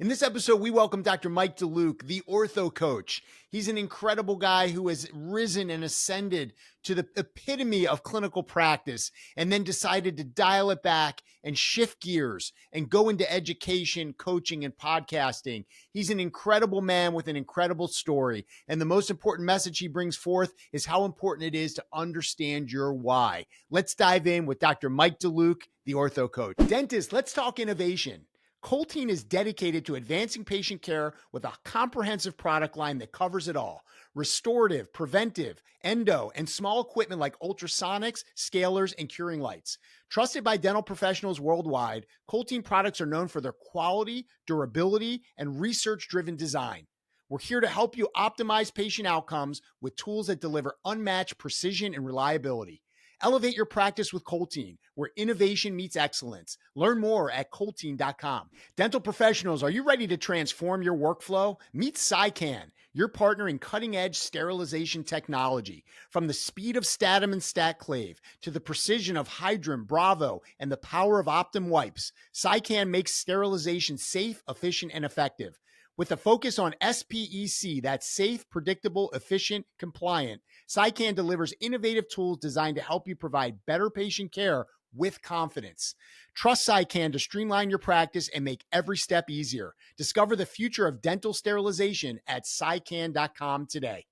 In this episode, we welcome Dr. Mike Deluke, the Ortho Coach. He's an incredible guy who has risen and ascended to the epitome of clinical practice and then decided to dial it back and shift gears and go into education, coaching, and podcasting. He's an incredible man with an incredible story. And the most important message he brings forth is how important it is to understand your why. Let's dive in with Dr. Mike Deluke, the Ortho Coach. Dentist, let's talk innovation. Colteen is dedicated to advancing patient care with a comprehensive product line that covers it all: restorative, preventive, endo, and small equipment like ultrasonics, scalers, and curing lights. Trusted by dental professionals worldwide, Colteen products are known for their quality, durability, and research-driven design. We're here to help you optimize patient outcomes with tools that deliver unmatched precision and reliability. Elevate your practice with Colteen, where innovation meets excellence. Learn more at Colteen.com. Dental professionals, are you ready to transform your workflow? Meet SciCan, your partner in cutting-edge sterilization technology. From the speed of Statim and StatClave to the precision of Hydrum, Bravo, and the power of Optum wipes, SciCan makes sterilization safe, efficient, and effective. With a focus on SPEC, that's safe, predictable, efficient, compliant, SciCan delivers innovative tools designed to help you provide better patient care with confidence. Trust SciCan to streamline your practice and make every step easier. Discover the future of dental sterilization at SciCan.com today.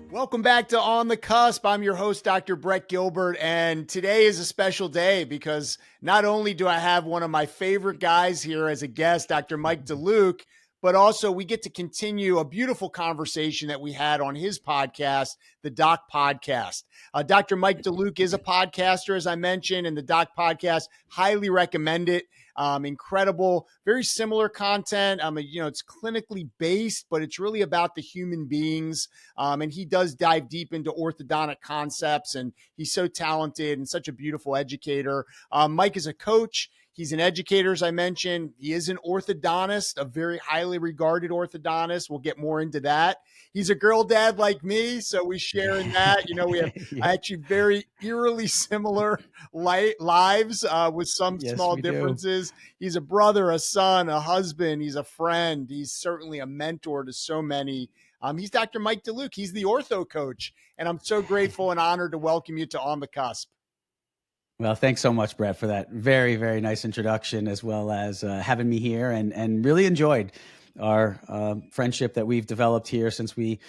Welcome back to On the Cusp. I'm your host, Dr. Brett Gilbert, and today is a special day because not only do I have one of my favorite guys here as a guest, Dr. Mike Deluke, but also we get to continue a beautiful conversation that we had on his podcast, the Doc Podcast. Dr. Mike Deluke is a podcaster, as I mentioned, and the Doc Podcast, highly recommend it. Incredible, very similar content. It's clinically based, but it's really about the human beings. And he does dive deep into orthodontic concepts, and he's so talented and such a beautiful educator. Mike is a coach. He's an educator, as I mentioned. He is an orthodontist, a very highly regarded orthodontist. We'll get more into that. He's a girl dad like me, so we share in that. We have actually very eerily similar lives with some small differences. He's a brother, a son, a husband. He's a friend. He's certainly a mentor to so many. He's Dr. Mike Deluke. He's the Ortho Coach, and I'm so grateful and honored to welcome you to On the Cusp. Well, thanks so much, Brett, for that very, very nice introduction, as well as having me here, and really enjoyed our friendship that we've developed here since we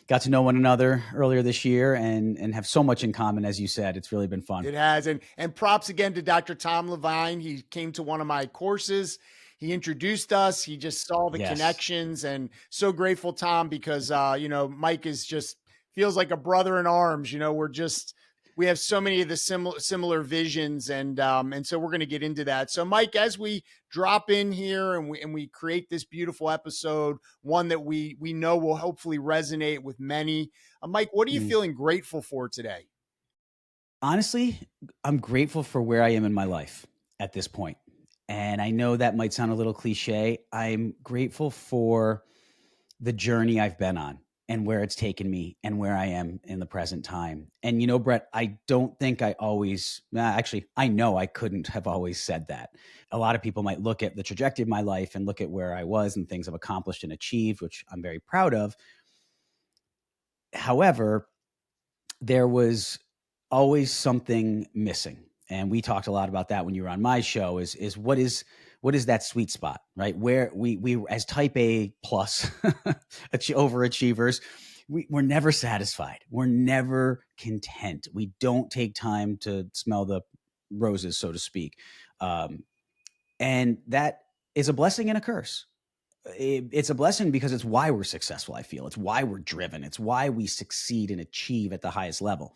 got to know one another earlier this year and have so much in common, as you said. It's really been fun. It has. And props again to Dr. Tom Levine. He came to one of my courses. He introduced us. He just saw the connections, and so grateful, Tom, because, Mike is just feels like a brother in arms. We have so many of the similar visions, and so we're going to get into that. So, Mike, as we drop in here and we create this beautiful episode, one that we know will hopefully resonate with many. Mike, what are you feeling grateful for today? Honestly, I'm grateful for where I am in my life at this point. And I know that might sound a little cliche. I'm grateful for the journey I've been on and where it's taken me and where I am in the present time. And, Brett, I don't think I know I couldn't have always said that. A lot of people might look at the trajectory of my life and look at where I was and things I've accomplished and achieved, which I'm very proud of. However, there was always something missing. And we talked a lot about that when you were on my show is what is that sweet spot, right? Where we as type A plus overachievers, we're never satisfied. We're never content. We don't take time to smell the roses, so to speak. And that is a blessing and a curse. It's a blessing because it's why we're successful, I feel. It's why we're driven. It's why we succeed and achieve at the highest level.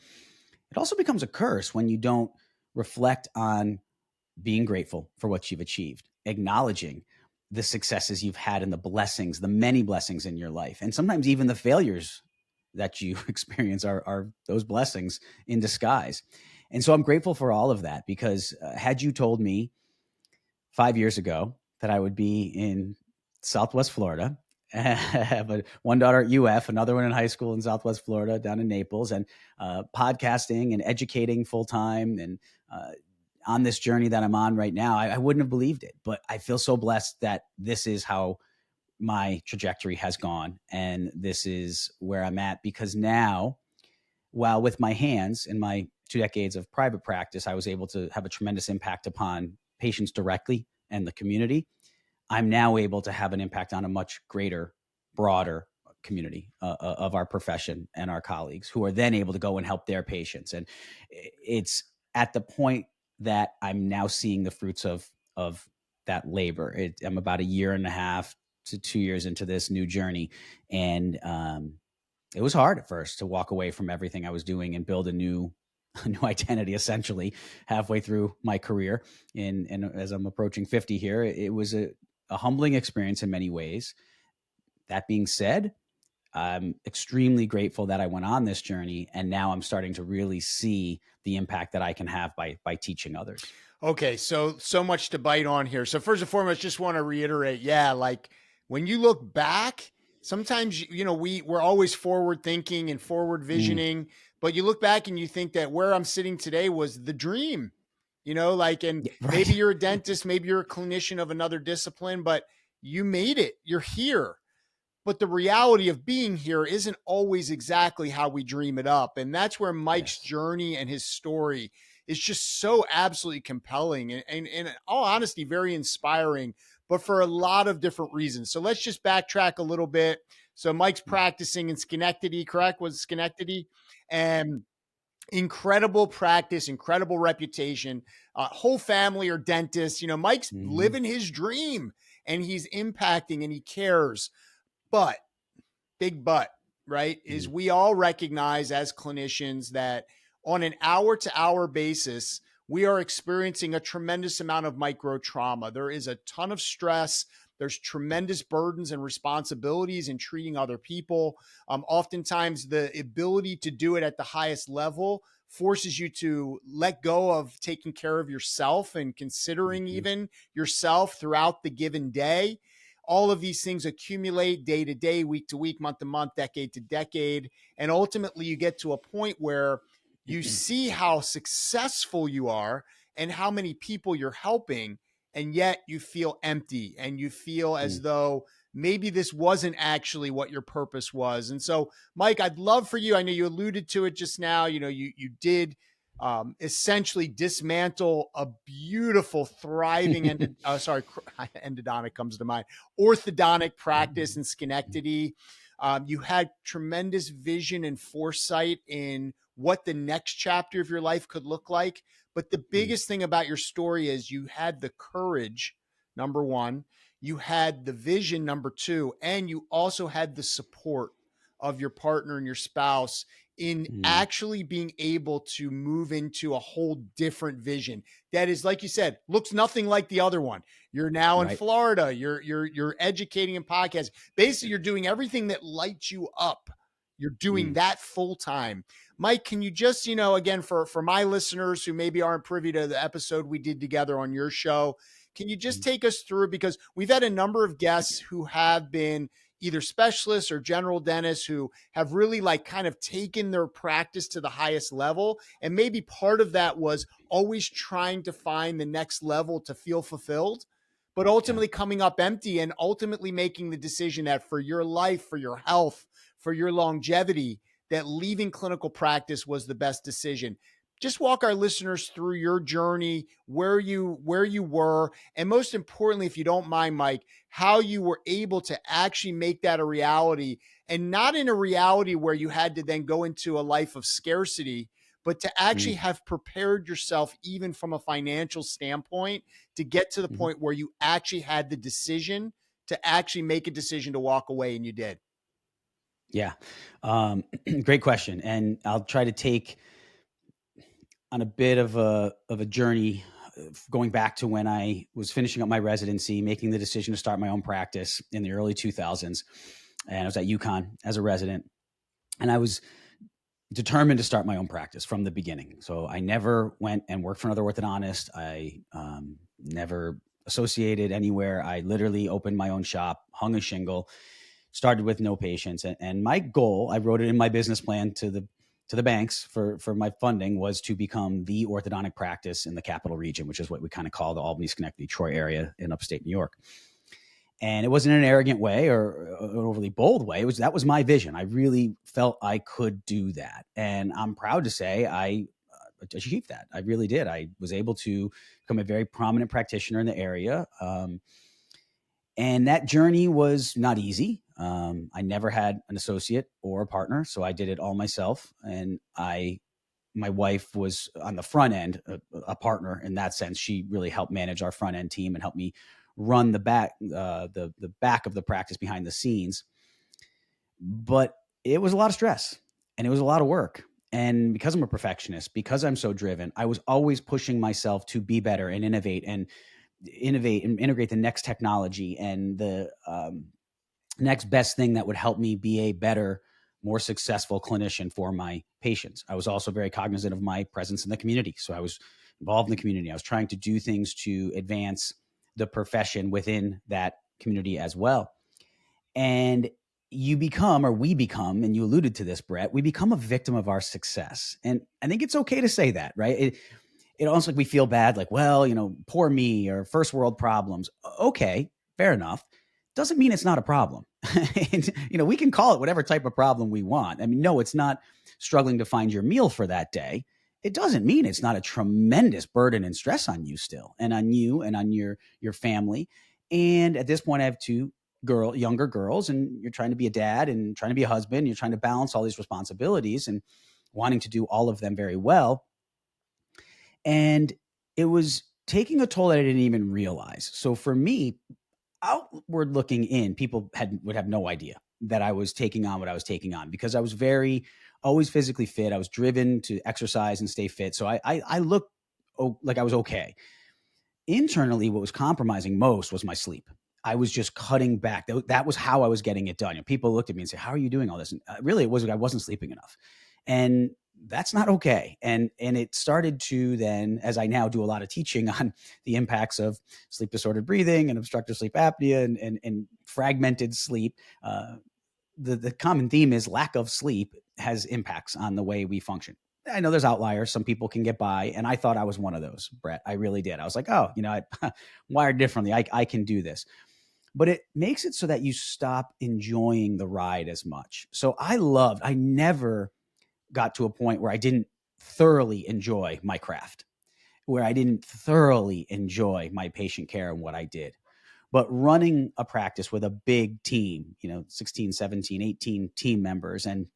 It also becomes a curse when you don't reflect on being grateful for what you've achieved, acknowledging the successes you've had and the blessings, the many blessings in your life. And sometimes even the failures that you experience are those blessings in disguise. And so I'm grateful for all of that, because had you told me 5 years ago that I would be in Southwest Florida I have one daughter at UF, another one in high school in Southwest Florida, down in Naples, and podcasting and educating full time. And on this journey that I'm on right now, I wouldn't have believed it, but I feel so blessed that this is how my trajectory has gone. And this is where I'm at, because now, while with my hands in my 2 decades of private practice, I was able to have a tremendous impact upon patients directly and the community. I'm now able to have an impact on a much greater, broader community of our profession and our colleagues, who are then able to go and help their patients. And it's at the point that I'm now seeing the fruits of that labor. I'm about 1.5 to 2 years into this new journey, and it was hard at first to walk away from everything I was doing and build a new identity, essentially halfway through my career. And as I'm approaching 50 here, it was a humbling experience in many ways. That being said, I'm extremely grateful that I went on this journey, and now I'm starting to really see the impact that I can have by teaching others. Okay, so much to bite on here. So first and foremost, just want to reiterate, yeah, like when you look back, sometimes we're always forward thinking and forward visioning, but you look back and you think that where I'm sitting today was the dream. Like, and Yeah, maybe right. you're a dentist, maybe you're a clinician of another discipline, but you made it. You're here. But the reality of being here isn't always exactly how we dream it up. And that's where Mike's Yes. journey and his story is just so absolutely compelling and in all honesty, very inspiring, but for a lot of different reasons. So let's just backtrack a little bit. So Mike's practicing in Schenectady, correct? Was it Schenectady? And incredible practice, incredible reputation. Whole family are dentists. Mike's Mm-hmm. living his dream and he's impacting and he cares. But big but, right? Is Mm-hmm. we all recognize as clinicians that on an hour to hour basis, we are experiencing a tremendous amount of micro trauma. There is a ton of stress. There's tremendous burdens and responsibilities in treating other people. Oftentimes, the ability to do it at the highest level forces you to let go of taking care of yourself and considering Mm-hmm. even yourself throughout the given day. All of these things accumulate day to day, week to week, month to month, decade to decade. And ultimately, you get to a point where you see how successful you are and how many people you're helping. And yet you feel empty and you feel as though maybe this wasn't actually what your purpose was. And so, Mike, I'd love for you. I know you alluded to it just now. You did essentially dismantle a beautiful, thriving endodontic comes to mind, orthodontic practice in Schenectady. You had tremendous vision and foresight in what the next chapter of your life could look like. But the biggest thing about your story is you had the courage, number one, you had the vision, number two, and you also had the support of your partner and your spouse in Mm-hmm. actually being able to move into a whole different vision that is, like you said, looks nothing like the other one. You're now in Right. Florida. You're educating and podcasting. Basically, you're doing everything that lights you up. You're doing Mm. that full time. Mike, can you just, again, for my listeners who maybe aren't privy to the episode we did together on your show, can you just take us through, because we've had a number of guests who have been either specialists or general dentists who have really like kind of taken their practice to the highest level. And maybe part of that was always trying to find the next level to feel fulfilled, but Yeah. ultimately coming up empty and ultimately making the decision that for your life, for your health, for your longevity, that leaving clinical practice was the best decision. Just walk our listeners through your journey, where you were, and most importantly, if you don't mind, Mike, how you were able to actually make that a reality, and not in a reality where you had to then go into a life of scarcity, but to actually Mm-hmm. have prepared yourself even from a financial standpoint to get to the Mm-hmm. point where you actually had the decision to actually make a decision to walk away, and you did. Yeah. Great question. And I'll try to take on a bit of a journey, going back to when I was finishing up my residency, making the decision to start my own practice in the early 2000s. And I was at UConn as a resident, and I was determined to start my own practice from the beginning. So I never went and worked for another orthodontist. I never associated anywhere. I literally opened my own shop, hung a shingle, started with no patients. And my goal, I wrote it in my business plan to the banks for my funding, was to become the orthodontic practice in the capital region, which is what we kind of call the Albany, Schenectady, Troy area in upstate New York. And it wasn't in an arrogant way or an overly bold way. That was my vision. I really felt I could do that. And I'm proud to say I achieved that. I really did. I was able to become a very prominent practitioner in the area. And that journey was not easy. I never had an associate or a partner, so I did it all myself. And my wife was on the front end, a partner in that sense. She really helped manage our front end team and helped me run the back of the practice behind the scenes. But it was a lot of stress and it was a lot of work. And because I'm a perfectionist, because I'm so driven, I was always pushing myself to be better and innovate and integrate the next technology and the next best thing that would help me be a better, more successful clinician for my patients. I was also very cognizant of my presence in the community. So I was involved in the community. I was trying to do things to advance the profession within that community as well. And we become, and you alluded to this, Brett, we become a victim of our success. And I think it's okay to say that, right? It almost like we feel bad, like, well, poor me or first world problems. Okay, fair enough. Doesn't mean it's not a problem. And, we can call it whatever type of problem we want. I mean, no, it's not struggling to find your meal for that day. It doesn't mean it's not a tremendous burden and stress on you still, and on you and on your family. And at this point, I have two younger girls, and you're trying to be a dad and trying to be a husband. You're trying to balance all these responsibilities and wanting to do all of them very well. And it was taking a toll that I didn't even realize. So for me, outward looking in, people would have no idea that I was taking on what I was taking on, because I was always physically fit. I was driven to exercise and stay fit. So I looked like I was okay. Internally, what was compromising most was my sleep. I was just cutting back. That was how I was getting it done. People looked at me and said, "How are you doing all this?" And really, it was I wasn't sleeping enough. And that's not okay. And it started to then, as I now do a lot of teaching on the impacts of sleep disordered breathing and obstructive sleep apnea and fragmented sleep, the common theme is lack of sleep has impacts on the way we function. I know there's outliers. Some people can get by. And I thought I was one of those, Brett. I really did. I was like, oh, I wired differently. I can do this. But it makes it so that you stop enjoying the ride as much. So I never got to a point where I didn't thoroughly enjoy my craft, where I didn't thoroughly enjoy my patient care and what I did. But running a practice with a big team, 16, 17, 18 team members, and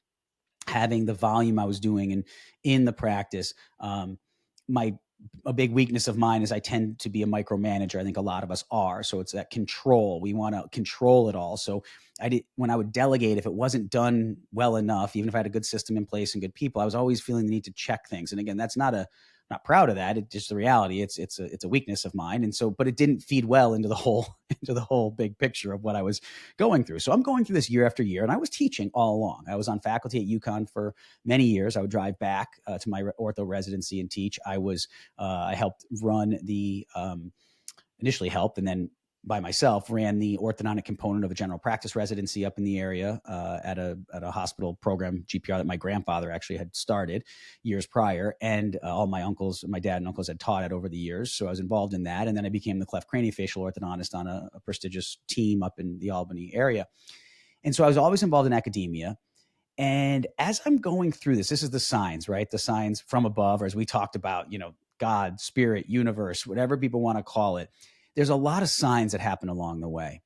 having the volume I was doing and in the practice, a big weakness of mine is I tend to be a micromanager. I think a lot of us are. So it's that control. We want to control it all. So when I would delegate, if it wasn't done well enough, even if I had a good system in place and good people, I was always feeling the need to check things. And again, that's not proud of that. It's just the reality. It's a weakness of mine. And so, but it didn't feed well into the whole big picture of what I was going through. So I'm going through this year after year, and I was teaching all along. I was on faculty at UConn for many years. I would drive back to my ortho residency and teach. I helped run initially helped, and then by myself ran the orthodontic component of a general practice residency up in the area at a hospital program, GPR, that my grandfather actually had started years prior. And all my dad and uncles had taught it over the years. So I was involved in that. And then I became the cleft craniofacial orthodontist on a prestigious team up in the Albany area. And so I was always involved in academia. And as I'm going through this is the signs, right? The signs from above, or as we talked about, God, spirit, universe, whatever people want to call it. There's a lot of signs that happen along the way.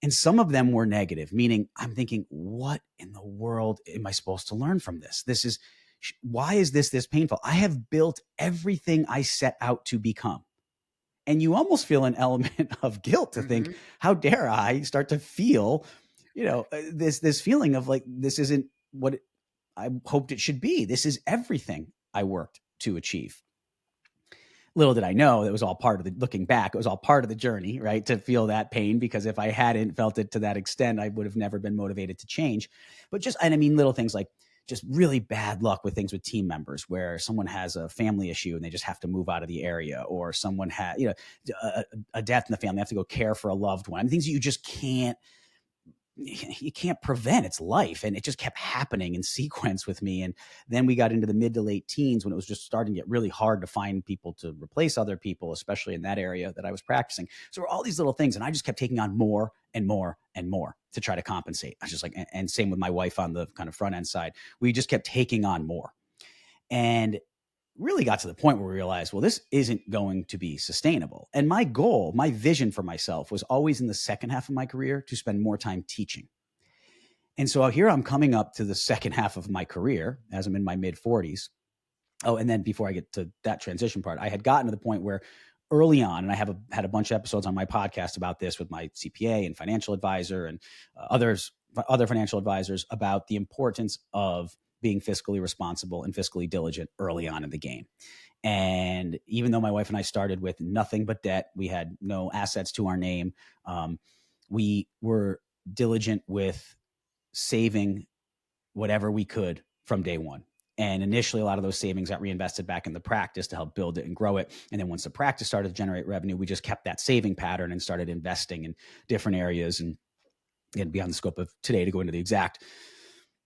And some of them were negative, meaning I'm thinking, what in the world am I supposed to learn from this? Why is this painful? I have built everything I set out to become. And you almost feel an element of guilt to think, how dare I start to feel, this feeling of like, this isn't what I hoped it should be. This is everything I worked to achieve. Little did I know that was all part of looking back, it was all part of the journey, right? To feel that pain, because if I hadn't felt it to that extent, I would have never been motivated to change. But little things like just really bad luck with things with team members, where someone has a family issue and they just have to move out of the area, or someone had, a death in the family, they have to go care for a loved one. I mean, things that you just can't you can't prevent. It's life. And it just kept happening in sequence with me. And then we got into the mid to late teens when it was just starting to get really hard to find people to replace other people, especially in that area that I was practicing. So all these little things. And I just kept taking on more and more and more to try to compensate. I was just like, and same with my wife on the kind of front end side. We just kept taking on more. And really got to the point where we realized, well, this isn't going to be sustainable. And my goal, my vision for myself was always in the second half of my career to spend more time teaching. And so here I'm coming up to the second half of my career as I'm in my mid 40s. Oh, and then before I get to that transition part, I had gotten to the point where early on, and I had a bunch of episodes on my podcast about this with my CPA and financial advisor and other financial advisors about the importance of being fiscally responsible and fiscally diligent early on in the game. And even though my wife and I started with nothing but debt, we had no assets to our name. We were diligent with saving whatever we could from day one. And initially, a lot of those savings got reinvested back in the practice to help build it and grow it. And then once the practice started to generate revenue, we just kept that saving pattern and started investing in different areas. And beyond the scope of today to go into the exact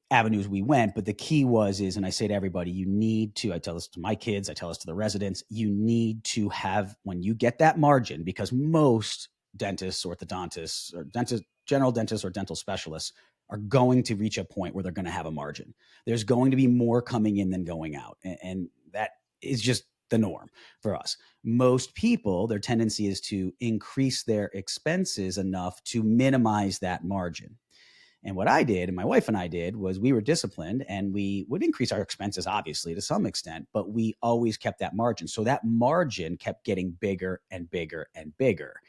avenues we went. But the key and I say to everybody, I tell this to my kids, I tell this to the residents, you need to have, when you get that margin, because most dentists, orthodontists, or general dentists or dental specialists are going to reach a point where they're going to have a margin. There's going to be more coming in than going out. And that is just the norm for us. Most people, their tendency is to increase their expenses enough to minimize that margin. And what I did, and my wife and I did, was we were disciplined and we would increase our expenses, obviously, to some extent, but we always kept that margin. So that margin kept getting bigger and bigger and bigger.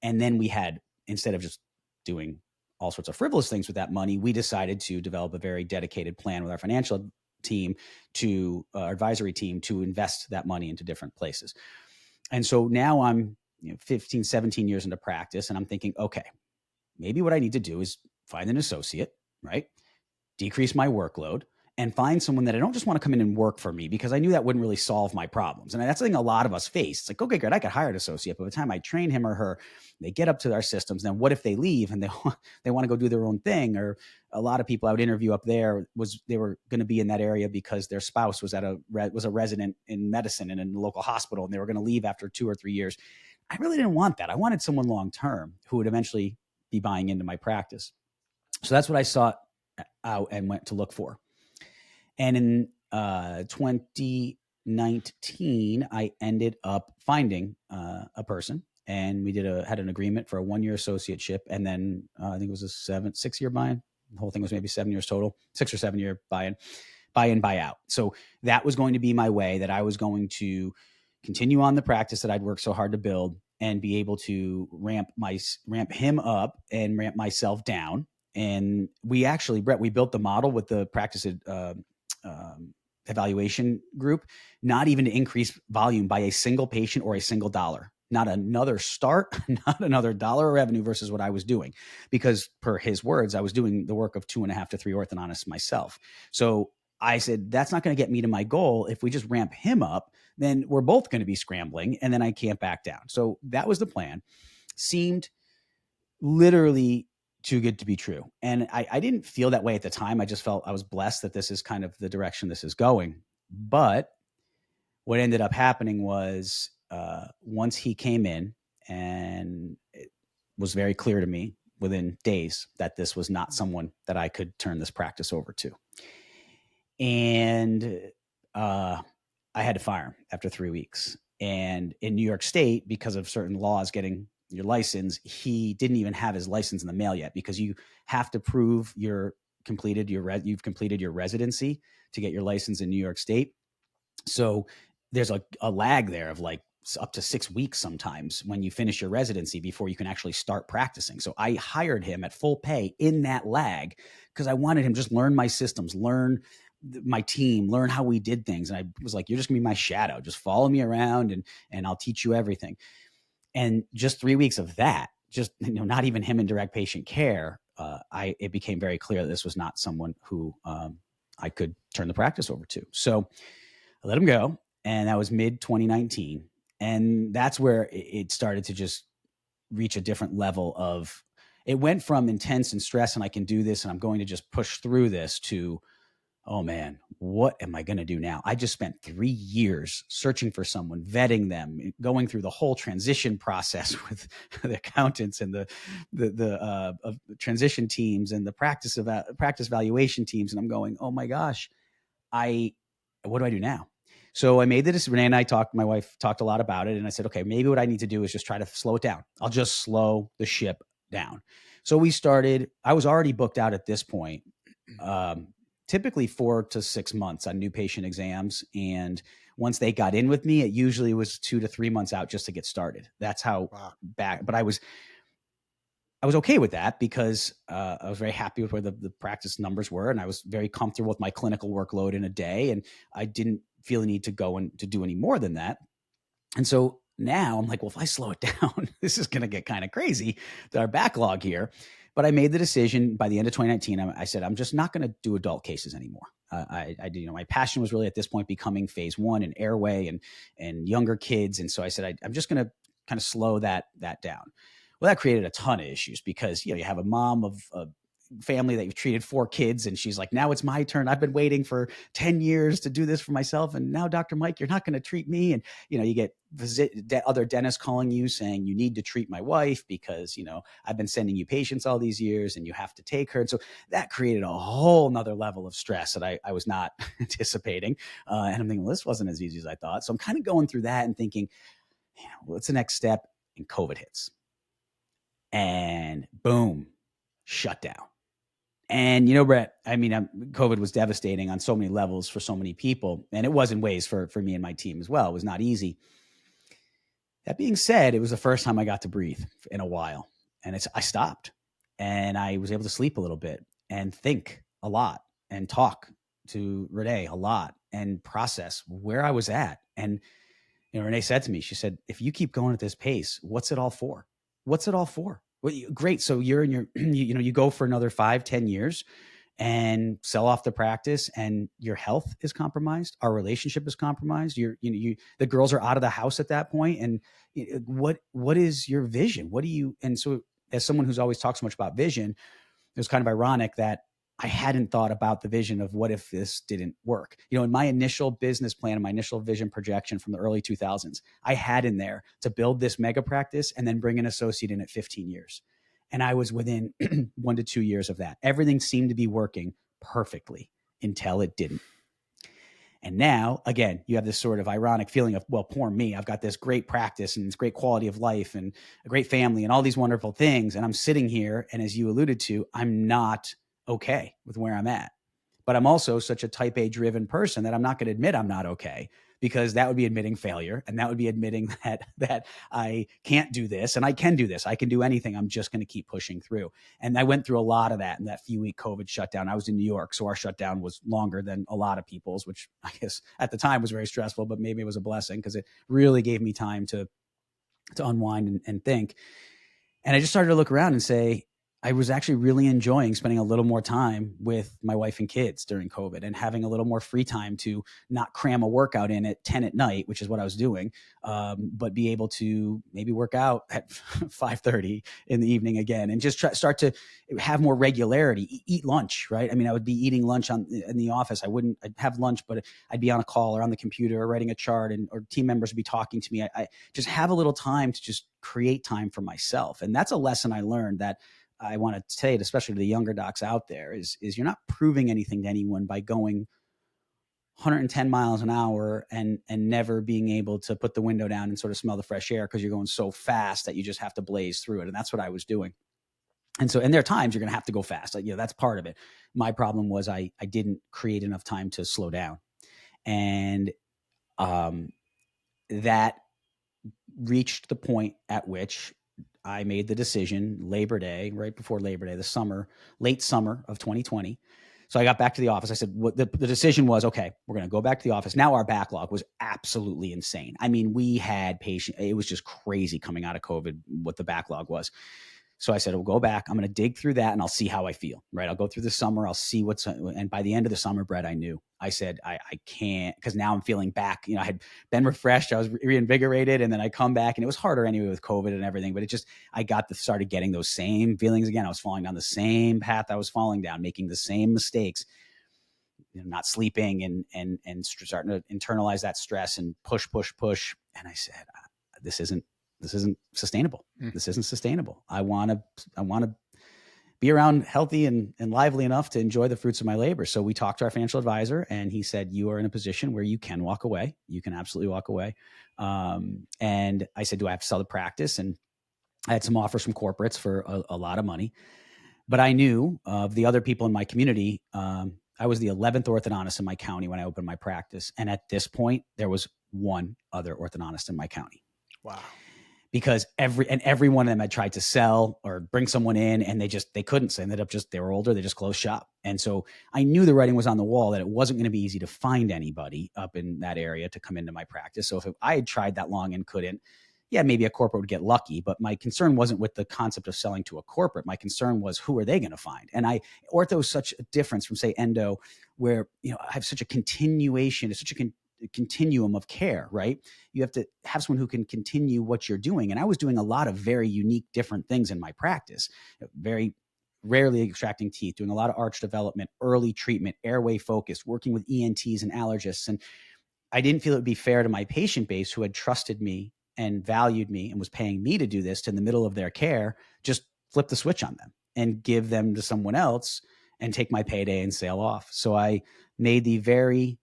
And then we had, instead of just doing all sorts of frivolous things with that money, we decided to develop a very dedicated plan with our financial team our advisory team to invest that money into different places. And so now I'm 15, 17 years into practice, and I'm thinking, okay, maybe what I need to do is find an associate, right? Decrease my workload and find someone that I don't just want to come in and work for me, because I knew that wouldn't really solve my problems. And that's the thing a lot of us face. It's like, okay, great, I could hire an associate, but by the time I train him or her, they get up to our systems. Then what if they leave and they want to go do their own thing? Or a lot of people I would interview up there they were going to be in that area because their spouse was a resident in medicine and in a local hospital, and they were going to leave after 2 or 3 years. I really didn't want that. I wanted someone long-term who would eventually be buying into my practice. So that's what I sought out and went to look for. And in 2019, I ended up finding a person, and we had an agreement for a 1-year associateship. And then I think it was a 6-year buy-in. The whole thing was maybe 7 years total, 6 or 7 year buy-in, buy out. So that was going to be my way, that I was going to continue on the practice that I'd worked so hard to build and be able to ramp him up and ramp myself down. And we actually, Brett, we built the model with the practice evaluation group, not even to increase volume by a single patient or a single dollar, not another start, not another dollar of revenue versus what I was doing, because per his words, I was doing the work of 2.5 to 3 orthodontists myself. So I said, that's not going to get me to my goal. If we just ramp him up, then we're both going to be scrambling, and then I can't back down. So that was the plan. Seemed literally too good to be true. And I didn't feel that way at the time. I just felt I was blessed that this is kind of the direction this is going. But what ended up happening was once he came in, and it was very clear to me within days that this was not someone that I could turn this practice over to. And I had to fire him after 3 weeks. And in New York State, because of certain laws getting your license, he didn't even have his license in the mail yet, because you have to prove you've completed your residency to get your license in New York State. So there's a lag there of like up to 6 weeks sometimes when you finish your residency before you can actually start practicing. So I hired him at full pay in that lag, because I wanted him to just learn my systems, learn my team, learn how we did things. And I was like, you're just gonna be my shadow. Just follow me around and I'll teach you everything. And just 3 weeks of that, just, not even him in direct patient care, it became very clear that this was not someone who I could turn the practice over to. So I let him go, and that was mid 2019. And that's where it started to just reach a different level of, it went from intense and stress and I can do this and I'm going to just push through this to, oh man, what am I going to do now? I just spent 3 years searching for someone, vetting them, going through the whole transition process with the accountants and the transition teams and the practice valuation teams. And I'm going, oh my gosh, what do I do now? So I made the decision. Renee and my wife talked a lot about it. And I said, okay, maybe what I need to do is just try to slow it down. I'll just slow the ship down. So I was already booked out at this point. Typically 4 to 6 months on new patient exams. And once they got in with me, it usually was 2 to 3 months out just to get started. That's how back, but I was okay with that because I was very happy with where the practice numbers were. And I was very comfortable with my clinical workload in a day. And I didn't feel the need to go and to do any more than that. And so now I'm like, well, if I slow it down, this is going to get kind of crazy, our backlog here. But I made the decision by the end of 2019. I said, I'm just not going to do adult cases anymore. My passion was really at this point becoming phase 1 and airway and younger kids. And so I said, I'm just going to kind of slow that down. Well, that created a ton of issues because, you have a mom of a family that you've treated 4 kids. And she's like, now it's my turn. I've been waiting for 10 years to do this for myself. And now, Dr. Mike, you're not going to treat me. And, you get other dentists calling you saying you need to treat my wife because, I've been sending you patients all these years and you have to take her. And so that created a whole nother level of stress that I was not anticipating. And I'm thinking, well, this wasn't as easy as I thought. So I'm kind of going through that and thinking, what's the next step? And COVID hits. And boom, shut down. And, Brett, COVID was devastating on so many levels for so many people. And it was in ways for me and my team as well. It was not easy. That being said, it was the first time I got to breathe in a while. And I stopped and I was able to sleep a little bit and think a lot and talk to Renee a lot and process where I was at. And, Renee said to me, she said, if you keep going at this pace, what's it all for? What's it all for? Well, great. So you're in your, you go for another 5-10 years and sell off the practice and your health is compromised. Our relationship is compromised. The girls are out of the house at that point. And what is your vision? And so as someone who's always talked so much about vision, it was kind of ironic that I hadn't thought about the vision of what if this didn't work. In my initial business plan and my initial vision projection from the early 2000s, I had in there to build this mega practice and then bring an associate in at 15 years. And I was within 1 to 2 years of that. Everything seemed to be working perfectly until it didn't. And now, again, you have this sort of ironic feeling of, well, poor me. I've got this great practice and this great quality of life and a great family and all these wonderful things. And I'm sitting here. And as you alluded to, I'm not okay with where I'm at. But I'm also such a type A driven person that I'm not going to admit I'm not okay, because that would be admitting failure. And that would be admitting that I can't do this and I can do this. I can do anything. I'm just going to keep pushing through. And I went through a lot of that in that few week COVID shutdown. I was in New York, so our shutdown was longer than a lot of people's, which I guess at the time was very stressful, but maybe it was a blessing because it really gave me time to unwind and think. And I just started to look around and say, I was actually really enjoying spending a little more time with my wife and kids during COVID and having a little more free time to not cram a workout in at 10 at night, which is what I was doing, but be able to maybe work out at 5:30 in the evening again and just start to have more regularity, eat lunch, right? I would be eating lunch in the office. I'd have lunch, but I'd be on a call or on the computer or writing a chart or team members would be talking to me. I just have a little time to just create time for myself. And that's a lesson I learned that I want to say it, especially to the younger docs out there, is you're not proving anything to anyone by going 110 miles an hour and never being able to put the window down and sort of smell the fresh air because you're going so fast that you just have to blaze through it. And that's what I was doing. And so, and there are times you're going to have to go fast. That's part of it. My problem was I didn't create enough time to slow down. And that reached the point at which I made the decision Labor Day, right before Labor Day, late summer of 2020. So I got back to the office. I said, the decision was, okay, we're going to go back to the office. Now our backlog was absolutely insane. We had patients. It was just crazy coming out of COVID, what the backlog was. So I said, we'll go back. I'm going to dig through that and I'll see how I feel, right? I'll go through the summer. I'll see and by the end of the summer, Brett, I knew. I said, I can't, because now I'm feeling back. I had been refreshed. I was reinvigorated. And then I come back, and it was harder anyway with COVID and everything. But I started getting those same feelings again. I was falling down the same path I was falling down, making the same mistakes, not sleeping and starting to internalize that stress and push. And I said, this isn't sustainable. This isn't sustainable. I want to be around healthy and lively enough to enjoy the fruits of my labor. So we talked to our financial advisor, and he said, you are in a position where you can walk away. You can absolutely walk away. And I said, do I have to sell the practice? And I had some offers from corporates for a lot of money, but I knew of the other people in my community. I was the 11th orthodontist in my county when I opened my practice. And at this point, there was one other orthodontist in my county. Wow. Because every one of them had tried to sell or bring someone in, and they couldn't. So they were older. They just closed shop. And so I knew the writing was on the wall that it wasn't going to be easy to find anybody up in that area to come into my practice. So if I had tried that long and couldn't, yeah, maybe a corporate would get lucky. But my concern wasn't with the concept of selling to a corporate. My concern was, who are they going to find? And ortho is such a difference from, say, endo, where, I have such a continuation. It's such a continuum of care, right? You have to have someone who can continue what you're doing. And I was doing a lot of very unique, different things in my practice, very rarely extracting teeth, doing a lot of arch development, early treatment, airway focus, working with ENTs and allergists. And I didn't feel it would be fair to my patient base, who had trusted me and valued me and was paying me to do this, to in the middle of their care, just flip the switch on them and give them to someone else and take my payday and sail off. So I made the very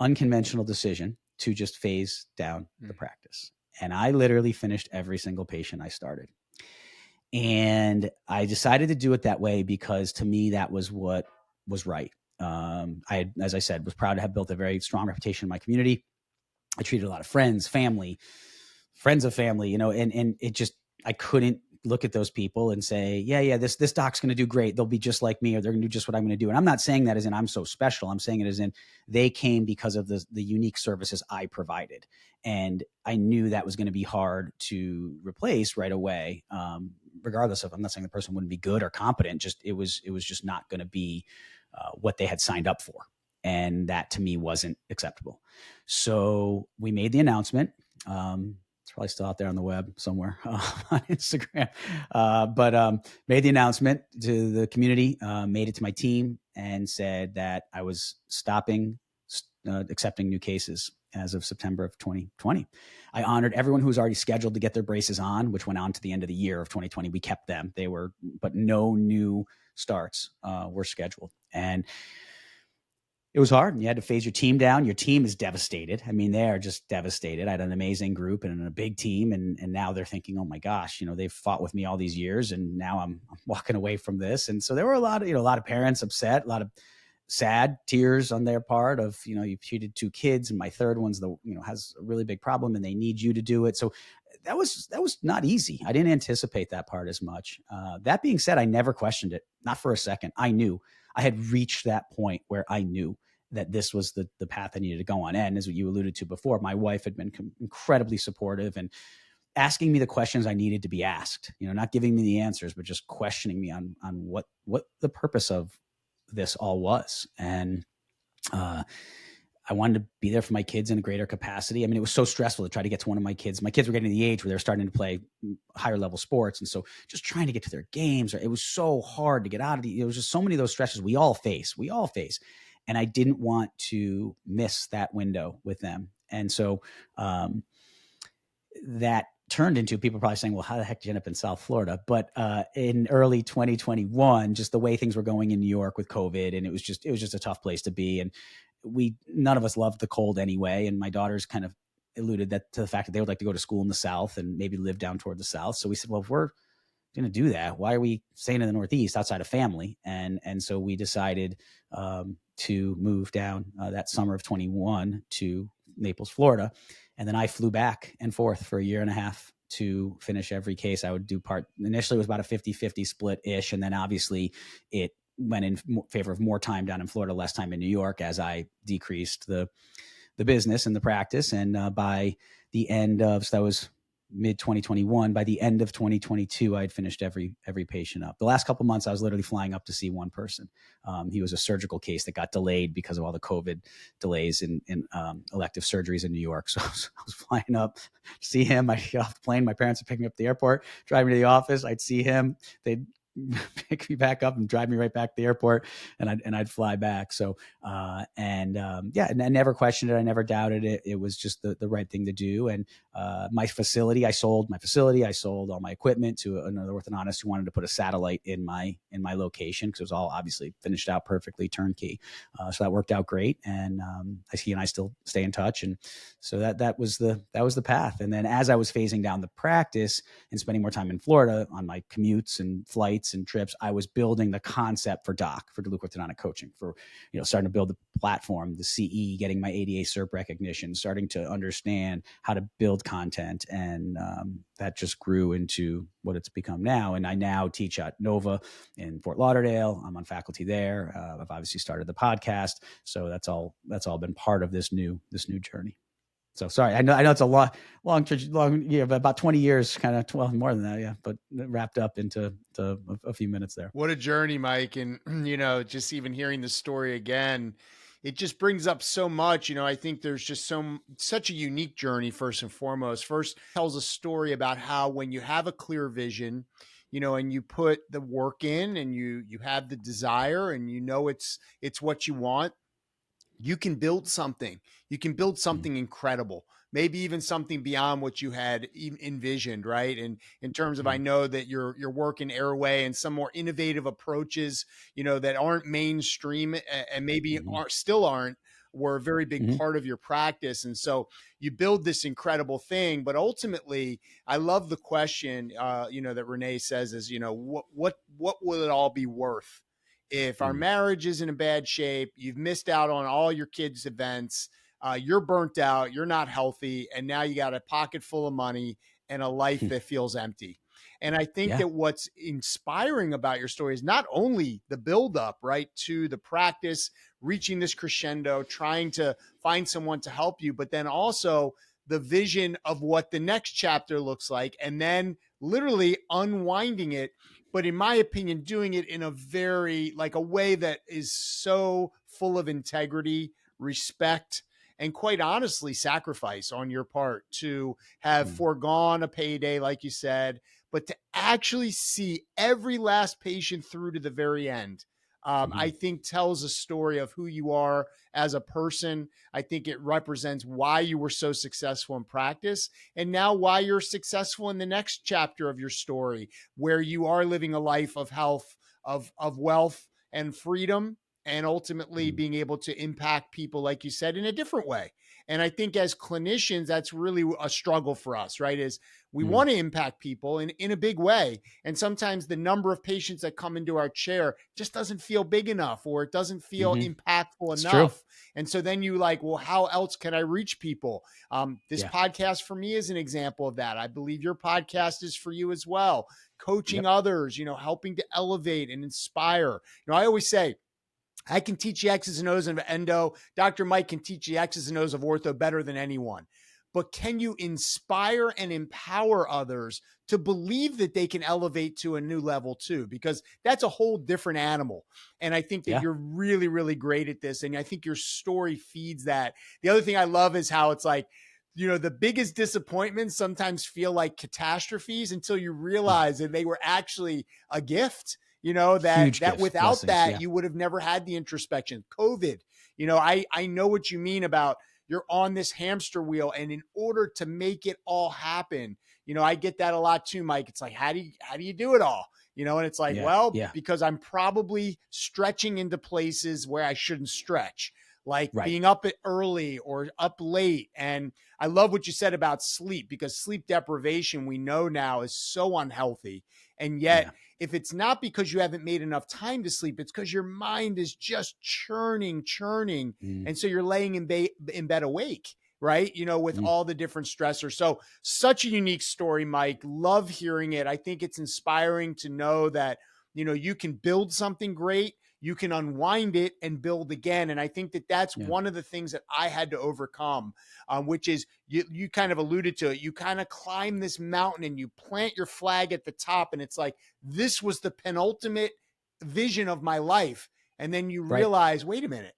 unconventional decision to just phase down the practice. And I literally finished every single patient I started. And I decided to do it that way because, to me, that was what was right. As I said, was proud to have built a very strong reputation in my community. I treated a lot of friends of family, and it just, I couldn't look at those people and say, yeah, this doc's going to do great. They'll be just like me, or they're going to do just what I'm going to do. And I'm not saying that as in I'm so special. I'm saying it as in they came because of the unique services I provided. And I knew that was going to be hard to replace right away. Regardless of, I'm not saying the person wouldn't be good or competent, it was just not going to be what they had signed up for. And that, to me, wasn't acceptable. So we made the announcement. It's probably still out there on the web somewhere on Instagram, but made the announcement to the community, made it to my team, and said that I was stopping accepting new cases as of September of 2020. I honored everyone who was already scheduled to get their braces on, which went on to the end of the year of 2020. We kept them. But no new starts were scheduled. And it was hard. You had to phase your team down. Your team is devastated. I mean, they are just devastated. I had an amazing group and a big team. And now they're thinking, oh my gosh, they've fought with me all these years, and now I'm walking away from this. And so there were a lot of parents upset, a lot of sad tears on their part of, you've treated two kids, and my third one's has a really big problem, and they need you to do it. So that was not easy. I didn't anticipate that part as much. That being said, I never questioned it. Not for a second. I knew I had reached that point where I knew that this was the path I needed to go on. And as you alluded to before, my wife had been incredibly supportive and asking me the questions I needed to be asked, not giving me the answers, but just questioning me on what the purpose of this all was. And I wanted to be there for my kids in a greater capacity. I mean, it was so stressful to try to get to one of my kids. My kids were getting to the age where they were starting to play higher level sports. And so just trying to get to their games, it was so hard to get out of it was just so many of those stresses we all face. And I didn't want to miss that window with them. And so that turned into people probably saying, well, how the heck did you end up in South Florida? But in early 2021, just the way things were going in New York with COVID, and it was just a tough place to be. And none of us loved the cold anyway. And my daughters kind of alluded to the fact that they would like to go to school in the South and maybe live down toward the South. So we said, well, if we're going to do that, why are we staying in the Northeast outside of family? And so we decided to move down that summer of 21 to Naples, Florida. And then I flew back and forth for a year and a half to finish every case. I would do initially it was about a 50-50 split ish. And then obviously it went in favor of more time down in Florida, less time in New York, as I decreased the business and the practice. And by the end of, so that was mid 2021. By the end of 2022, I had finished every patient up. The last couple of months, I was literally flying up to see one person. He was a surgical case that got delayed because of all the COVID delays in elective surgeries in New York. So I was flying up to see him. I get off the plane. My parents would pick me up at the airport, drive me to the office. I'd see him. They'd pick me back up and drive me right back to the airport, and I'd fly back. So yeah, and I never questioned it. I never doubted it. It was just the right thing to do. And my facility, I sold all my equipment to another orthodontist who wanted to put a satellite in my location, because it was all obviously finished out perfectly, turnkey. So that worked out great. And he and I still stay in touch. And so that was the path. And then as I was phasing down the practice and spending more time in Florida on my commutes and flights and trips, I was building the concept for Deluke Orthodontic Coaching, for, starting to build the platform, the CE, getting my ADA CERP recognition, starting to understand how to build content. And that just grew into what it's become now. And I now teach at Nova in Fort Lauderdale. I'm on faculty there. I've obviously started the podcast. So that's all been part of this new journey. So sorry, I know it's a long, about 20 years, kind of 12 more than that. Yeah. But wrapped up into a few minutes there. What a journey, Mike. And, just even hearing the story again, it just brings up so much. I think there's just such a unique journey. First and foremost, tells a story about how when you have a clear vision, and you put the work in, and you have the desire, and it's what you want, you can build something. You can build something incredible, maybe even something beyond what you had envisioned, right? And in terms of, I know that your work in airway and some more innovative approaches, that aren't mainstream, and maybe aren't, were a very big part of your practice. And so you build this incredible thing. But ultimately, I love the question, that Renee says is, what will it all be worth? If our marriage is in a bad shape, you've missed out on all your kids' events, you're burnt out, you're not healthy, and now you got a pocket full of money and a life that feels empty. And I think that what's inspiring about your story is not only the buildup, right, to the practice, reaching this crescendo, trying to find someone to help you, but then also the vision of what the next chapter looks like, and then literally unwinding it. But in my opinion, doing it in a way that is so full of integrity, respect, and quite honestly, sacrifice on your part to have foregone a payday, like you said, but to actually see every last patient through to the very end. I think tells a story of who you are as a person. I think it represents why you were so successful in practice, and now why you're successful in the next chapter of your story, where you are living a life of health, of wealth and freedom, and ultimately being able to impact people, like you said, in a different way. And I think as clinicians, that's really a struggle for us, right? Is we want to impact people in a big way. And sometimes the number of patients that come into our chair just doesn't feel big enough, or it doesn't feel impactful It's enough. true. And so then you like, well, how else can I reach people? This podcast for me is an example of that. I believe your podcast is for you as well. Coaching others, helping to elevate and inspire. I always say, I can teach you X's and O's of endo. Dr. Mike can teach you X's and O's of ortho better than anyone. But can you inspire and empower others to believe that they can elevate to a new level too? Because that's a whole different animal. And I think that you're really, really great at this. And I think your story feeds that. The other thing I love is how it's like, the biggest disappointments sometimes feel like catastrophes until you realize that they were actually a gift. That without blessings, that, you would have never had the introspection. COVID, I know what you mean about you're on this hamster wheel, and in order to make it all happen, I get that a lot too, Mike. It's like, how do you do it all? And it's like, because I'm probably stretching into places where I shouldn't stretch, like being up early or up late. And I love what you said about sleep, because sleep deprivation, we know now, is so unhealthy. And yet, if it's not because you haven't made enough time to sleep, it's because your mind is just churning. And so you're laying in bed awake, right? With all the different stressors. So such a unique story, Mike. Love hearing it. I think it's inspiring to know that, you can build something great. you can unwind it and build again. And I think that that's Yeah. one of the things that I had to overcome, which is you kind of alluded to it. You kind of climb this mountain and you plant your flag at the top. And it's like, this was the penultimate vision of my life. And then you Right. realize, wait a minute,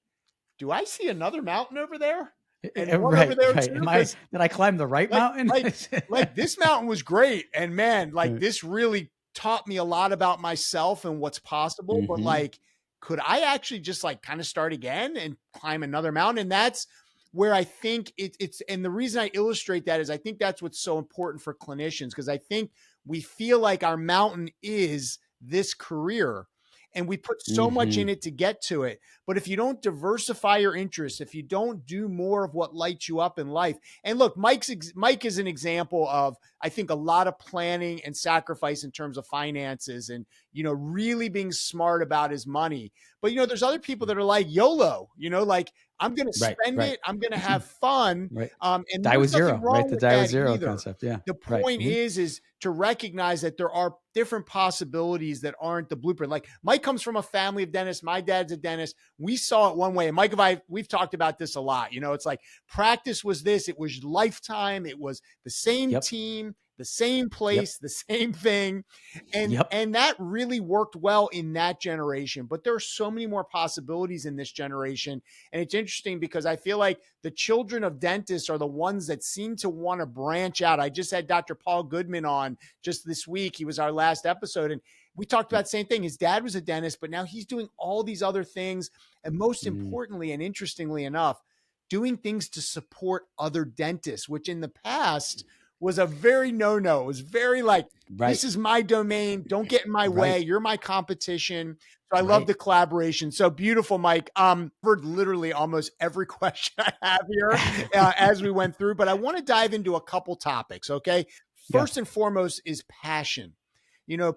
do I see another mountain over there? And one over Right. there Right. too? Did I climb the right like mountain? like like this mountain was great, and man, like this really taught me a lot about myself and what's possible. But Mm-hmm. like, could I actually just like kind of start again and climb another mountain? And that's where I think it's and the reason I illustrate that is I think that's what's so important for clinicians, because I think we feel like our mountain is this career and we put so much Mm-hmm. in it to get to it. But if you don't diversify your interests, if you don't do more of what lights you up in life, and look, Mike is an example of, I think, a lot of planning and sacrifice in terms of finances and, really being smart about his money. But, there's other people that are like YOLO, like, I'm going to Right. spend Right. it. I'm going to have fun. Right. And Die there's with nothing zero, right? wrong The with die with that zero either. concept. Yeah. The Right. point is to recognize that there are different possibilities that aren't the blueprint. Like Mike comes from a family of dentists. My dad's a dentist. We saw it one way. And Mike and we've talked about this a lot. It's like practice was this, it was lifetime. It was the same Yep. team, the same Yep. place, the same thing. And, Yep. and that really worked well in that generation. But there are so many more possibilities in this generation. And it's interesting because I feel like the children of dentists are the ones that seem to want to branch out. I just had Dr. Paul Goodman on just this week. He was our last episode. And we talked about the same thing. His dad was a dentist, but now he's doing all these other things. And most importantly, and interestingly enough, doing things to support other dentists, which in the past was a very no-no. It was very like, this is my domain. Don't get in my way. You're my competition. So I love the collaboration. So beautiful, Mike. For literally almost every question I have here as we went through, but I want to dive into a couple topics. Okay. First and foremost is passion.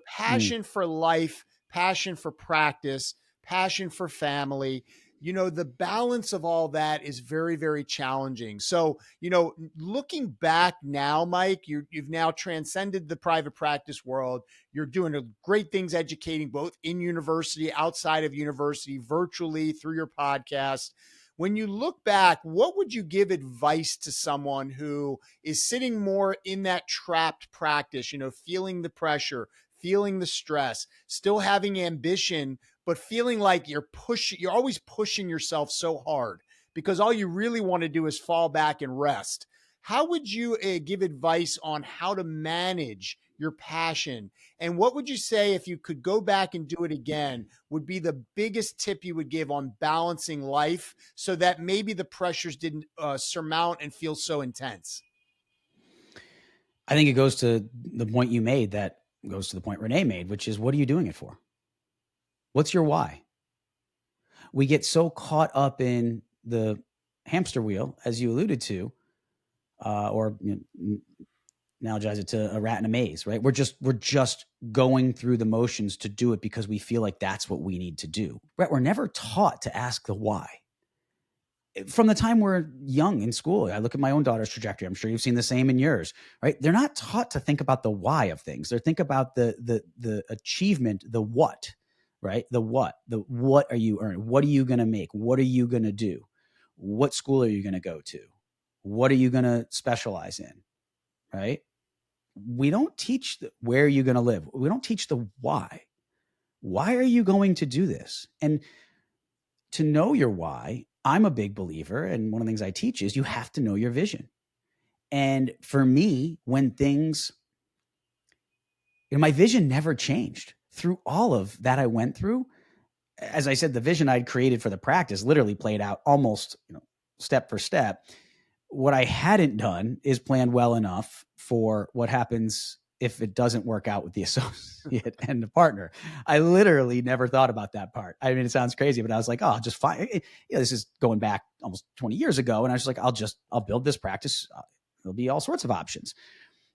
Passion for life, passion for practice, passion for family. The balance of all that is very, very challenging. So, looking back now, Mike, you've now transcended the private practice world. You're doing great things educating both in university, outside of university, virtually through your podcast. When you look back, what would you give advice to someone who is sitting more in that trapped practice, feeling the pressure, feeling the stress, still having ambition, but feeling like you're always pushing yourself so hard because all you really want to do is fall back and rest? How would you give advice on how to manage your passion? And what would you say, if you could go back and do it again, would be the biggest tip you would give on balancing life so that maybe the pressures didn't surmount and feel so intense? I think it goes to the point you made, that goes to the point Renee made, which is, what are you doing it for? What's your why? We get so caught up in the hamster wheel, as you alluded to, or analogize it to a rat in a maze, right? We're just going through the motions to do it because we feel like that's what we need to do. Right? We're never taught to ask the why. From the time we're young in school, I look at my own daughter's trajectory. I'm sure you've seen the same in yours, right? They're not taught to think about the why of things. They're think about the achievement, the what, right? The what are you earning? What are you going to make? What are you going to do? What school are you going to go to? What are you going to specialize in? Right? We don't teach where are you going to live. We don't teach the why. Why are you going to do this? And to know your why, I'm a big believer, and one of the things I teach is you have to know your vision. And for me, when things, my vision never changed through all of that I went through. As I said, the vision I'd created for the practice literally played out almost, step for step. What I hadn't done is planned well enough for what happens if it doesn't work out with the associate and the partner. I literally never thought about that part. I mean, it sounds crazy, but I was like, oh, I'll just find, this is going back almost 20 years ago. And I was like, I'll build this practice. There'll be all sorts of options.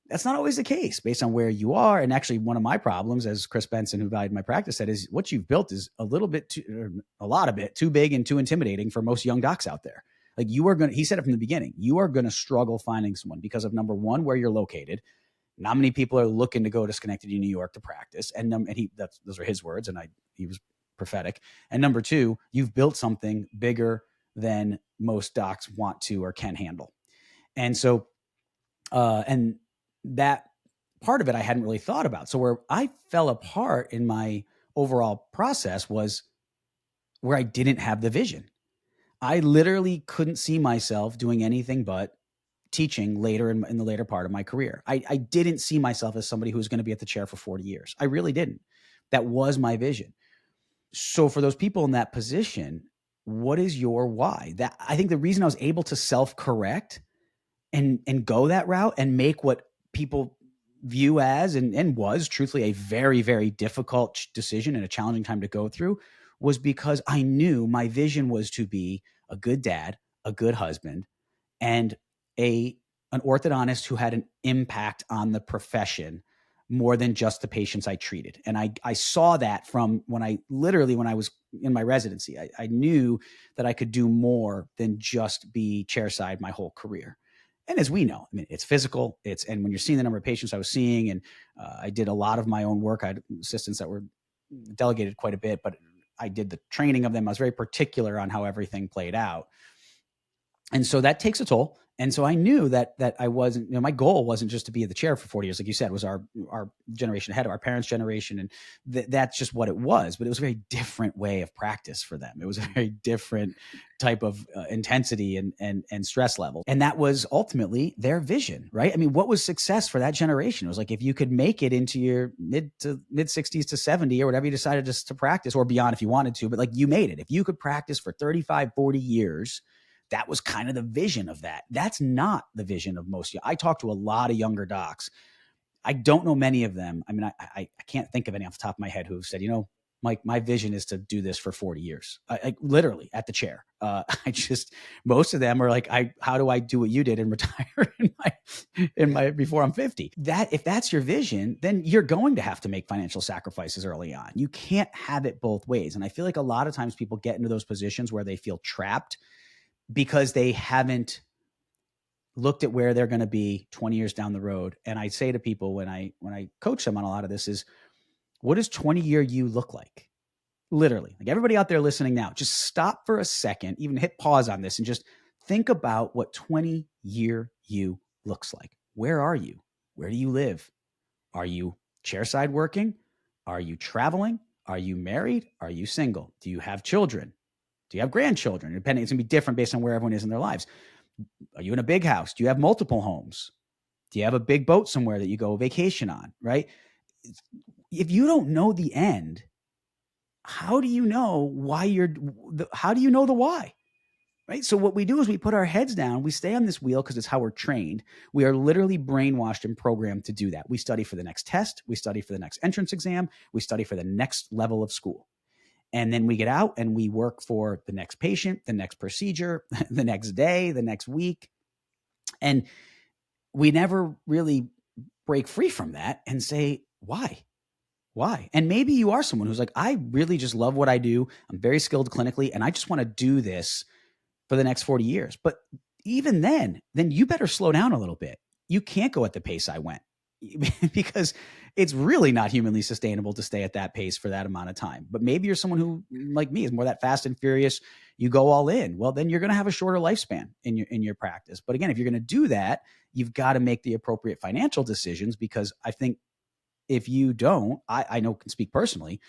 That's not always the case based on where you are. And actually, one of my problems, as Chris Benson, who valued my practice, said, is what you've built is a lot of it too big and too intimidating for most young docs out there. Like he said it from the beginning, you are going to struggle finding someone because of, number one, where you're located. Not many people are looking to go to Schenectady, New York to practice. And those are his words. And he was prophetic. And number two, you've built something bigger than most docs want to or can handle. And so, and that part of it I hadn't really thought about. So where I fell apart in my overall process was where I didn't have the vision. I literally couldn't see myself doing anything but teaching later in the later part of my career. I didn't see myself as somebody who was going to be at the chair for 40 years. I really didn't. That was my vision. So for those people in that position, what is your why? That I think the reason I was able to self-correct and go that route and make what people view as and was truthfully a very, very difficult decision and a challenging time to go through was because I knew my vision was to be a good dad, a good husband, and an orthodontist who had an impact on the profession more than just the patients I treated. And I saw that from when I was in my residency. I knew that I could do more than just be chairside my whole career. And as we know, I mean, it's physical. And when you're seeing the number of patients I was seeing, and I did a lot of my own work. I had assistants that were delegated quite a bit, but I did the training of them. I was very particular on how everything played out. And so that takes a toll. And so I knew that I wasn't, my goal wasn't just to be at the chair for 40 years, like you said, was our generation ahead of our parents' generation. And that's just what it was. But it was a very different way of practice for them. It was a very different type of intensity and stress level. And that was ultimately their vision, right? I mean, what was success for that generation? It was like, if you could make it into your mid 60s to 70 or whatever you decided just to practice, or beyond if you wanted to, but like you made it. If you could practice for 35, 40 years, that was kind of the vision of that. That's not the vision of most. I talk to a lot of younger docs. I don't know many of them. I mean, I can't think of any off the top of my head who have said, Mike, my vision is to do this for 40 years. I literally at the chair. Most of them are like, how do I do what you did and retire in my before I'm 50? If that's your vision, then you're going to have to make financial sacrifices early on. You can't have it both ways. And I feel like a lot of times people get into those positions where they feel trapped because they haven't looked at where they're going to be 20 years down the road. And I say to people when I coach them on a lot of this is, what does 20-year you look like? Literally, like everybody out there listening now, just stop for a second, even hit pause on this and just think about what 20-year you looks like. Where are you? Where do you live? Are you chairside working? Are you traveling? Are you married? Are you single? Do you have children? Do you have grandchildren? Depending, it's going to be different based on where everyone is in their lives. Are you in a big house? Do you have multiple homes? Do you have a big boat somewhere that you go vacation on, right? If you don't know the end, how do you know how do you know the why? Right? So what we do is we put our heads down, we stay on this wheel because it's how we're trained. We are literally brainwashed and programmed to do that. We study for the next test. We study for the next entrance exam. We study for the next level of school. And then we get out and we work for the next patient, the next procedure, the next day, the next week. And we never really break free from that and say, why? Why? And maybe you are someone who's like, I really just love what I do. I'm very skilled clinically, and I just want to do this for the next 40 years. But even then you better slow down a little bit. You can't go at the pace I went because it's really not humanly sustainable to stay at that pace for that amount of time. But maybe you're someone who, like me, is more that fast and furious. You go all in. Well, then you're going to have a shorter lifespan in your practice. But again, if you're going to do that, you've got to make the appropriate financial decisions, because I think if you don't, I know, can speak personally,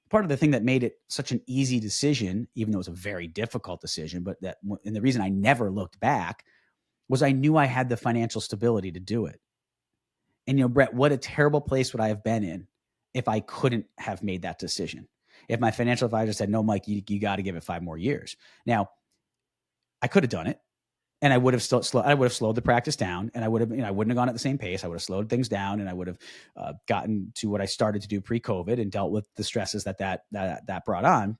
part of the thing that made it such an easy decision, even though it was a very difficult decision, and the reason I never looked back was I knew I had the financial stability to do it. And, Brett, what a terrible place would I have been in if I couldn't have made that decision. If my financial advisor said, no, Mike, you got to give it 5 more years. Now, I could have done it, and I would have slowed the practice down, and I wouldn't have gone at the same pace. I would have slowed things down, and I would have gotten to what I started to do pre-COVID and dealt with the stresses that brought on.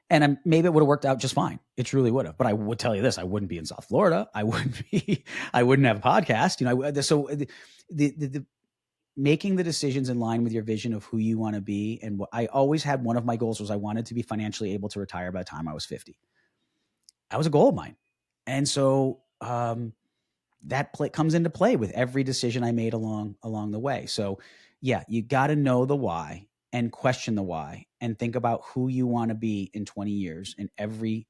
And maybe it would have worked out just fine. It truly would have. But I would tell you this: I wouldn't be in South Florida. I wouldn't have a podcast. So the making the decisions in line with your vision of who you want to be. And what I always had, one of my goals was I wanted to be financially able to retire by the time I was 50. That was a goal of mine. And so that comes into play with every decision I made along the way. So yeah, you got to know the why. and question the why and think about who you want to be in 20 years in every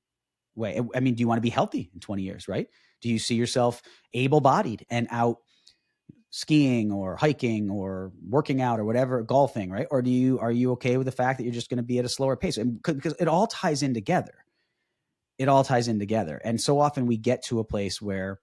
way. I mean, do you want to be healthy in 20 years, right? Do you see yourself able-bodied and out skiing or hiking or working out or whatever, golfing, right? Or are you okay with the fact that you're just going to be at a slower pace? And because it all ties in together. It all ties in together. And so often we get to a place where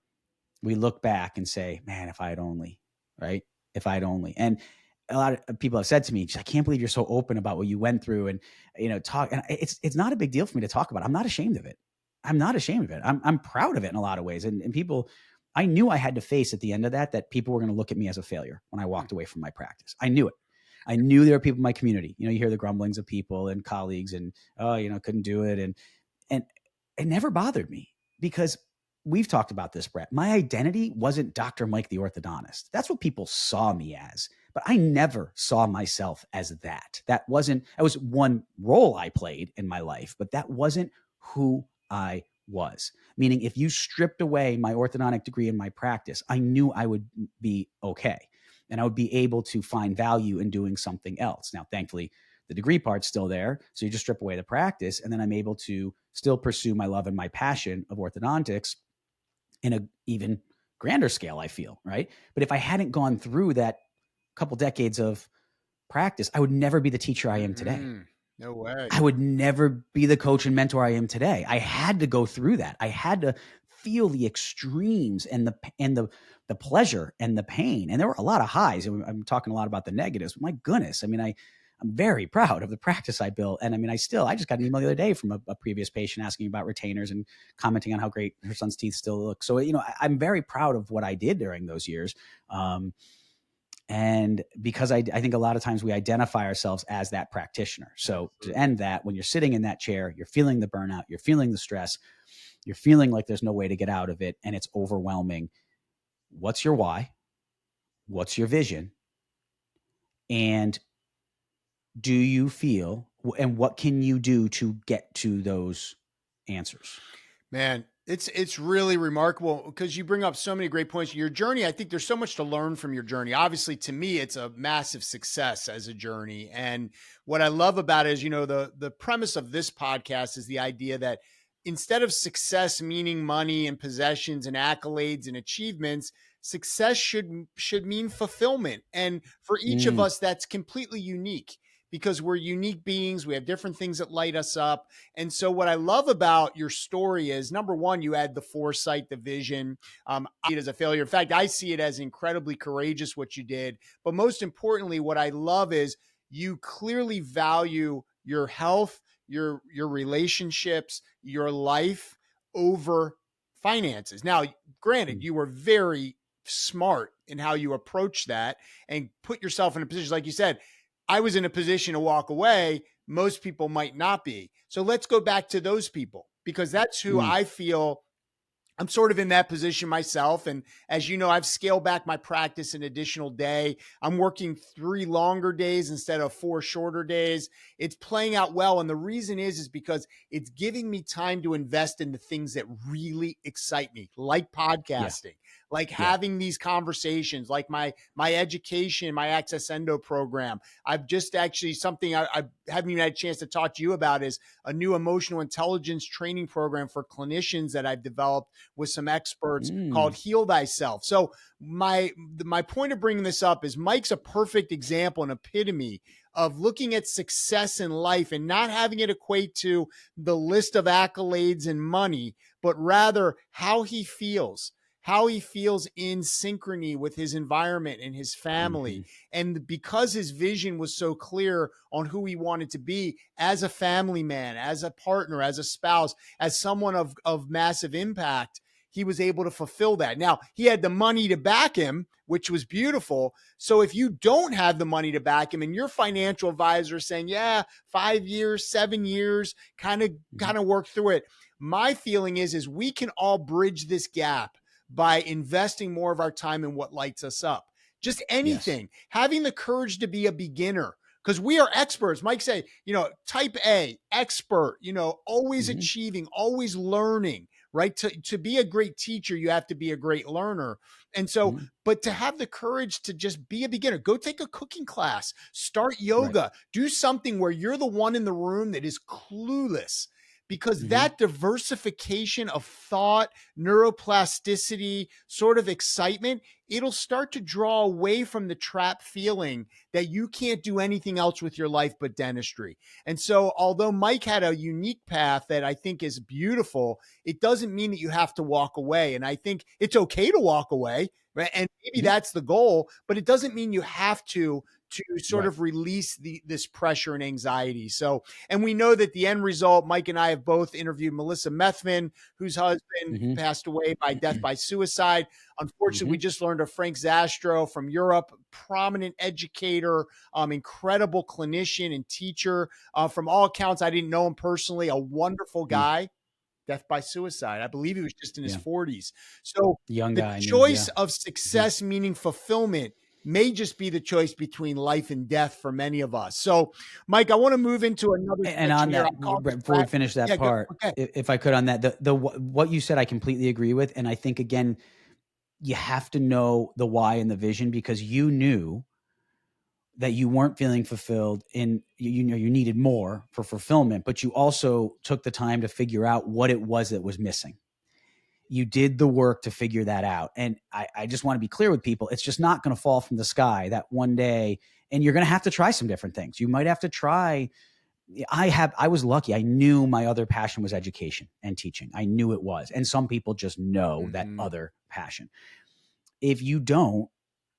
we look back and say, man, if I had only, right? If I had only. And a lot of people have said to me, I can't believe you're so open about what you went through and, talk. And it's not a big deal for me to talk about. I'm not ashamed of it. I'm not ashamed of it. I'm proud of it in a lot of ways. And people, I knew I had to face at the end of that people were going to look at me as a failure when I walked away from my practice. I knew it. I knew there were people in my community. You hear the grumblings of people and colleagues and, couldn't do it. And it never bothered me because we've talked about this, Brett. My identity wasn't Dr. Mike, the orthodontist. That's what people saw me as, but I never saw myself as that. That was one role I played in my life, but that wasn't who I was. Meaning if you stripped away my orthodontic degree in my practice, I knew I would be okay. And I would be able to find value in doing something else. Now, thankfully, the degree part's still there. So you just strip away the practice and then I'm able to still pursue my love and my passion of orthodontics in a even grander scale, I feel, right? But if I hadn't gone through that couple decades of practice, I would never be the teacher I am today. No way. I would never be the coach and mentor I am today. I had to go through that. I had to feel the extremes and the pleasure and the pain. And there were a lot of highs. I'm talking a lot about the negatives, but my goodness. I mean, I'm very proud of the practice I built. And I mean, I just got an email the other day from a previous patient asking about retainers and commenting on how great her son's teeth still look. So, I'm very proud of what I did during those years. And because I think a lot of times we identify ourselves as that practitioner. So to end that, when you're sitting in that chair, you're feeling the burnout, you're feeling the stress, you're feeling like there's no way to get out of it and it's overwhelming. What's your why? What's your vision? And do you feel, and what can you do to get to those answers? Man, it's really remarkable because you bring up so many great points. Your journey, I think there's so much to learn from your journey. Obviously, to me, it's a massive success as a journey. And what I love about it is, the premise of this podcast is the idea that instead of success meaning money and possessions and accolades and achievements, success should mean fulfillment. And for each of us, that's completely unique because we're unique beings. We have different things that light us up. And so what I love about your story is, number one, you had the foresight, the vision. I see it as a failure. In fact, I see it as incredibly courageous what you did. But most importantly, what I love is you clearly value your health, your relationships, your life over finances. Now, granted, you were very smart in how you approach that and put yourself in a position, like you said, I was in a position to walk away. Most people might not be. So let's go back to those people because that's who I feel. I'm sort of in that position myself. And as you know, I've scaled back my practice an additional day. I'm working 3 longer days instead of 4 shorter days. It's playing out well. And the reason is because it's giving me time to invest in the things that really excite me, like podcasting, like having these conversations, like my education, my Access Endo program. I've just actually something I haven't even had a chance to talk to you about is a new emotional intelligence training program for clinicians that I've developed with some experts called Heal Thyself. So my point of bringing this up is Mike's a perfect example, an epitome of looking at success in life and not having it equate to the list of accolades and money, but rather how he feels in synchrony with his environment and his family. And because his vision was so clear on who he wanted to be as a family man, as a partner, as a spouse, as someone of massive impact, he was able to fulfill that. Now, he had the money to back him, which was beautiful. So if you don't have the money to back him and your financial advisor is saying, 5 years, 7 years, kind of work through it. My feeling is we can all bridge this gap by investing more of our time in what lights us up. Just anything, having the courage to be a beginner, because we are experts. Mike say, type A, expert, always achieving, always learning, right? To be a great teacher, you have to be a great learner. And so, Mhm. but to have the courage to just be a beginner, go take a cooking class, start Right. yoga, do something where you're the one in the room that is clueless, because Mhm. that diversification of thought, neuroplasticity, sort of excitement, it'll start to draw away from the trap feeling that you can't do anything else with your life but dentistry. And so, although Mike had a unique path that I think is beautiful, it doesn't mean that you have to walk away. And I think it's okay to walk away, right? And maybe Mhm. that's the goal, but it doesn't mean you have to sort Right. of release this pressure and anxiety. So, and we know that the end result, Mike and I have both interviewed Melissa Methvin, whose husband Mhm. passed away by death by suicide. Unfortunately, we Mhm. just learned of Frank Zastro from Europe, prominent educator, incredible clinician and teacher. From all accounts, I didn't know him personally, a wonderful Mm. guy, death by suicide. I believe he was just in his Yeah. 40s. So Young the guy I knew. choice Yeah. of Mhm. success, meaning fulfillment, may just be the choice between life and death for many of us. So, Mike, I want to move into another And section on here. that, I'm calling this before we finish that yeah, go. part, Okay. if I could on that, what you said, I completely agree with. And I think, again, you have to know the why and the vision, because you knew that you weren't feeling fulfilled and you know you needed more for fulfillment, but you also took the time to figure out what it was that was missing. You did the work to figure that out. And I just want to be clear with people. It's just not going to fall from the sky that one day. And you're going to have to try some different things. You might have to try. I was lucky. I knew my other passion was education and teaching. I knew it was. And some people just know that Mm-hmm. other passion. If you don't,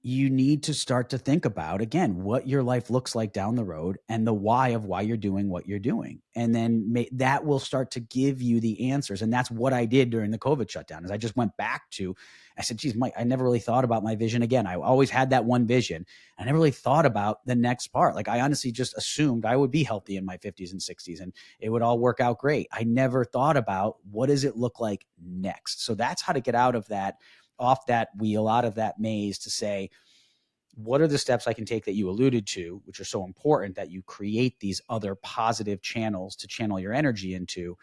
you need to start to think about, again, what your life looks like down the road and the why of why you're doing what you're doing. And then that will start to give you the answers. And that's what I did during the COVID shutdown. Is I just went back to, I said, geez, Mike, I never really thought about my vision again. I always had that one vision. I never really thought about the next part. Like, I honestly just assumed I would be healthy in my 50s and 60s and it would all work out great. I never thought about what does it look like next. So that's how to get out of that, off that wheel, out of that maze, to say, what are the steps I can take that you alluded to, which are so important, that you create these other positive channels to channel your energy into.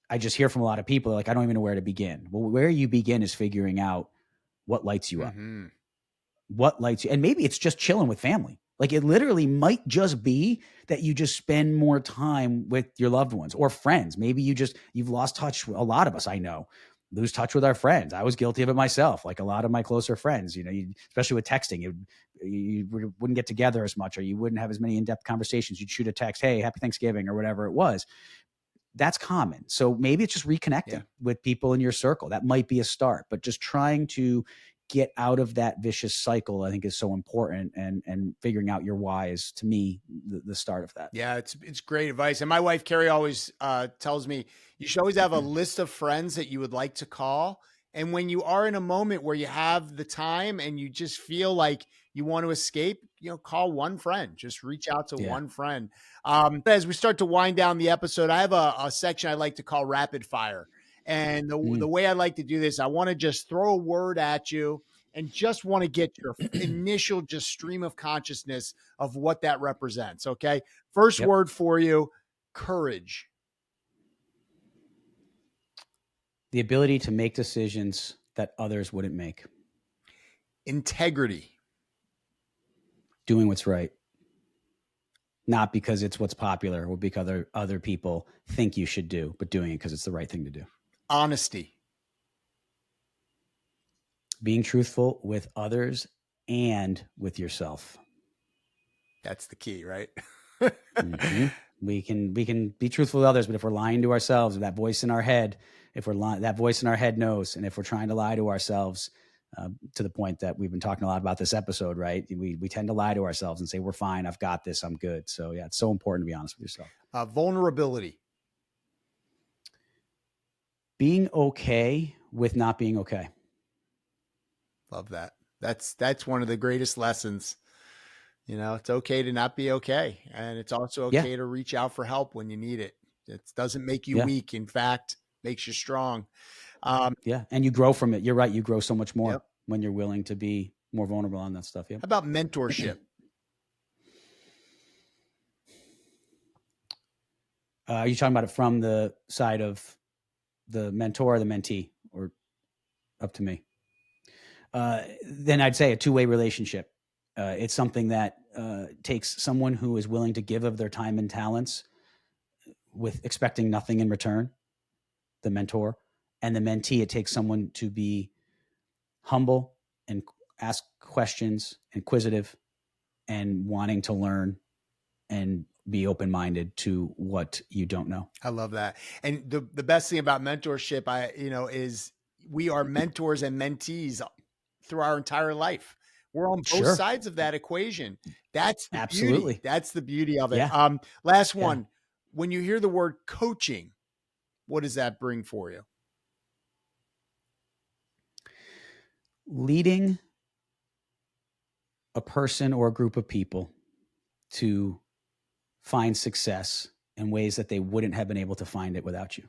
I just hear from a lot of people like, I don't even know where to begin. Well, where you begin is figuring out what lights you up, Mm-hmm. what lights you. And maybe it's just chilling with family. Like, it literally might just be that you just spend more time with your loved ones or friends. Maybe you've lost touch. A lot of us, I know, lose touch with our friends. I was guilty of it myself. Like, a lot of my closer friends, especially with texting, you wouldn't get together as much, or you wouldn't have as many in-depth conversations. You'd shoot a text, hey, happy Thanksgiving, or whatever it was. That's common. So maybe it's just Yeah. reconnecting with people in your circle. That might be a start, but just trying to get out of that vicious cycle, I think, is so important. And figuring out your why is, to me, the start of that. Yeah, it's great advice. And my wife Carrie always tells me you should always have a list of friends that you would like to call. And when you are in a moment where you have the time and you just feel like you want to escape, call one friend. Just reach out to Yeah. one friend. As we start to wind down the episode, I have a section I like to call rapid fire. And the Mm. way I like to do this, I want to just throw a word at you and just want to get your initial just stream of consciousness of what that represents. Okay. First Yep. word for you, courage. The ability to make decisions that others wouldn't make. Integrity. Doing what's right. Not because it's what's popular or because other people think you should do, but doing it because it's the right thing to do. Honesty. Being truthful with others and with yourself. That's the key, right? Mm-hmm. We can be truthful with others, but if we're lying to ourselves, that voice in our head, that voice in our head knows, and if we're trying to lie to ourselves, to the point that we've been talking a lot about this episode, right? We tend to lie to ourselves and say, we're fine, I've got this, I'm good. So yeah, it's so important to be honest with yourself. Vulnerability. Being okay with not being okay. Love that. That's one of the greatest lessons. It's okay to not be okay. And it's also Yeah. okay to reach out for help when you need it. It doesn't make you Yeah. weak. In fact, makes you strong. Yeah. And you grow from it. You're right. You grow so much more Yep. when you're willing to be more vulnerable on that stuff. Yeah. How about mentorship? Are you talking about it from the side of the mentor or the mentee, or up to me. Then I'd say a two-way relationship. It's something that takes someone who is willing to give of their time and talents with expecting nothing in return, the mentor, and the mentee. It takes someone to be humble and ask questions, inquisitive, and wanting to learn and be open-minded to what you don't know. I love that. And the best thing about mentorship, is we are mentors and mentees through our entire life. We're on both Sure. sides of that equation. That's the beauty. Absolutely. That's the beauty of it. Yeah. Last Yeah. one. When you hear the word coaching, what does that bring for you? Leading a person or a group of people to find success in ways that they wouldn't have been able to find it without you.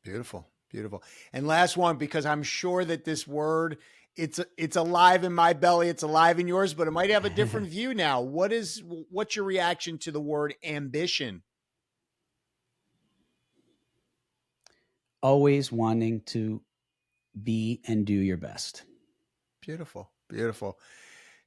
Beautiful. Beautiful. And last one, because I'm sure that this word, it's alive in my belly, it's alive in yours, but it might have a different view now. What's your reaction to the word ambition? Always wanting to be and do your best. Beautiful. Beautiful.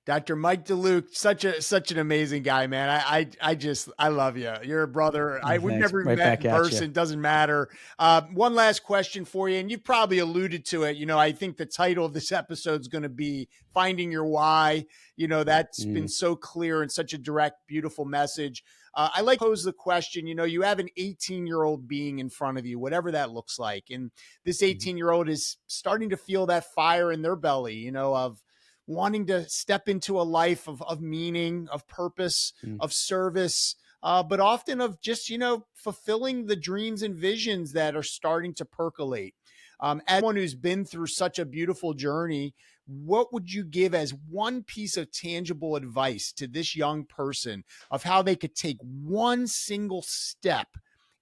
Dr. Mike Deluke, such an amazing guy, man. I love you. You're a brother. We've Thanks. never Right met back in at person. you. Doesn't matter. One last question for you, and you've probably alluded to it. I think the title of this episode is going to be "Finding Your Why." That's been so clear and such a direct, beautiful message. I like to pose the question. You have an 18-year-old being in front of you, whatever that looks like, and this 18-year-old is starting to feel that fire in their belly. Of wanting to step into a life of meaning, of purpose, of service, but often of just, fulfilling the dreams and visions that are starting to percolate. As someone who's been through such a beautiful journey, what would you give as one piece of tangible advice to this young person of how they could take one single step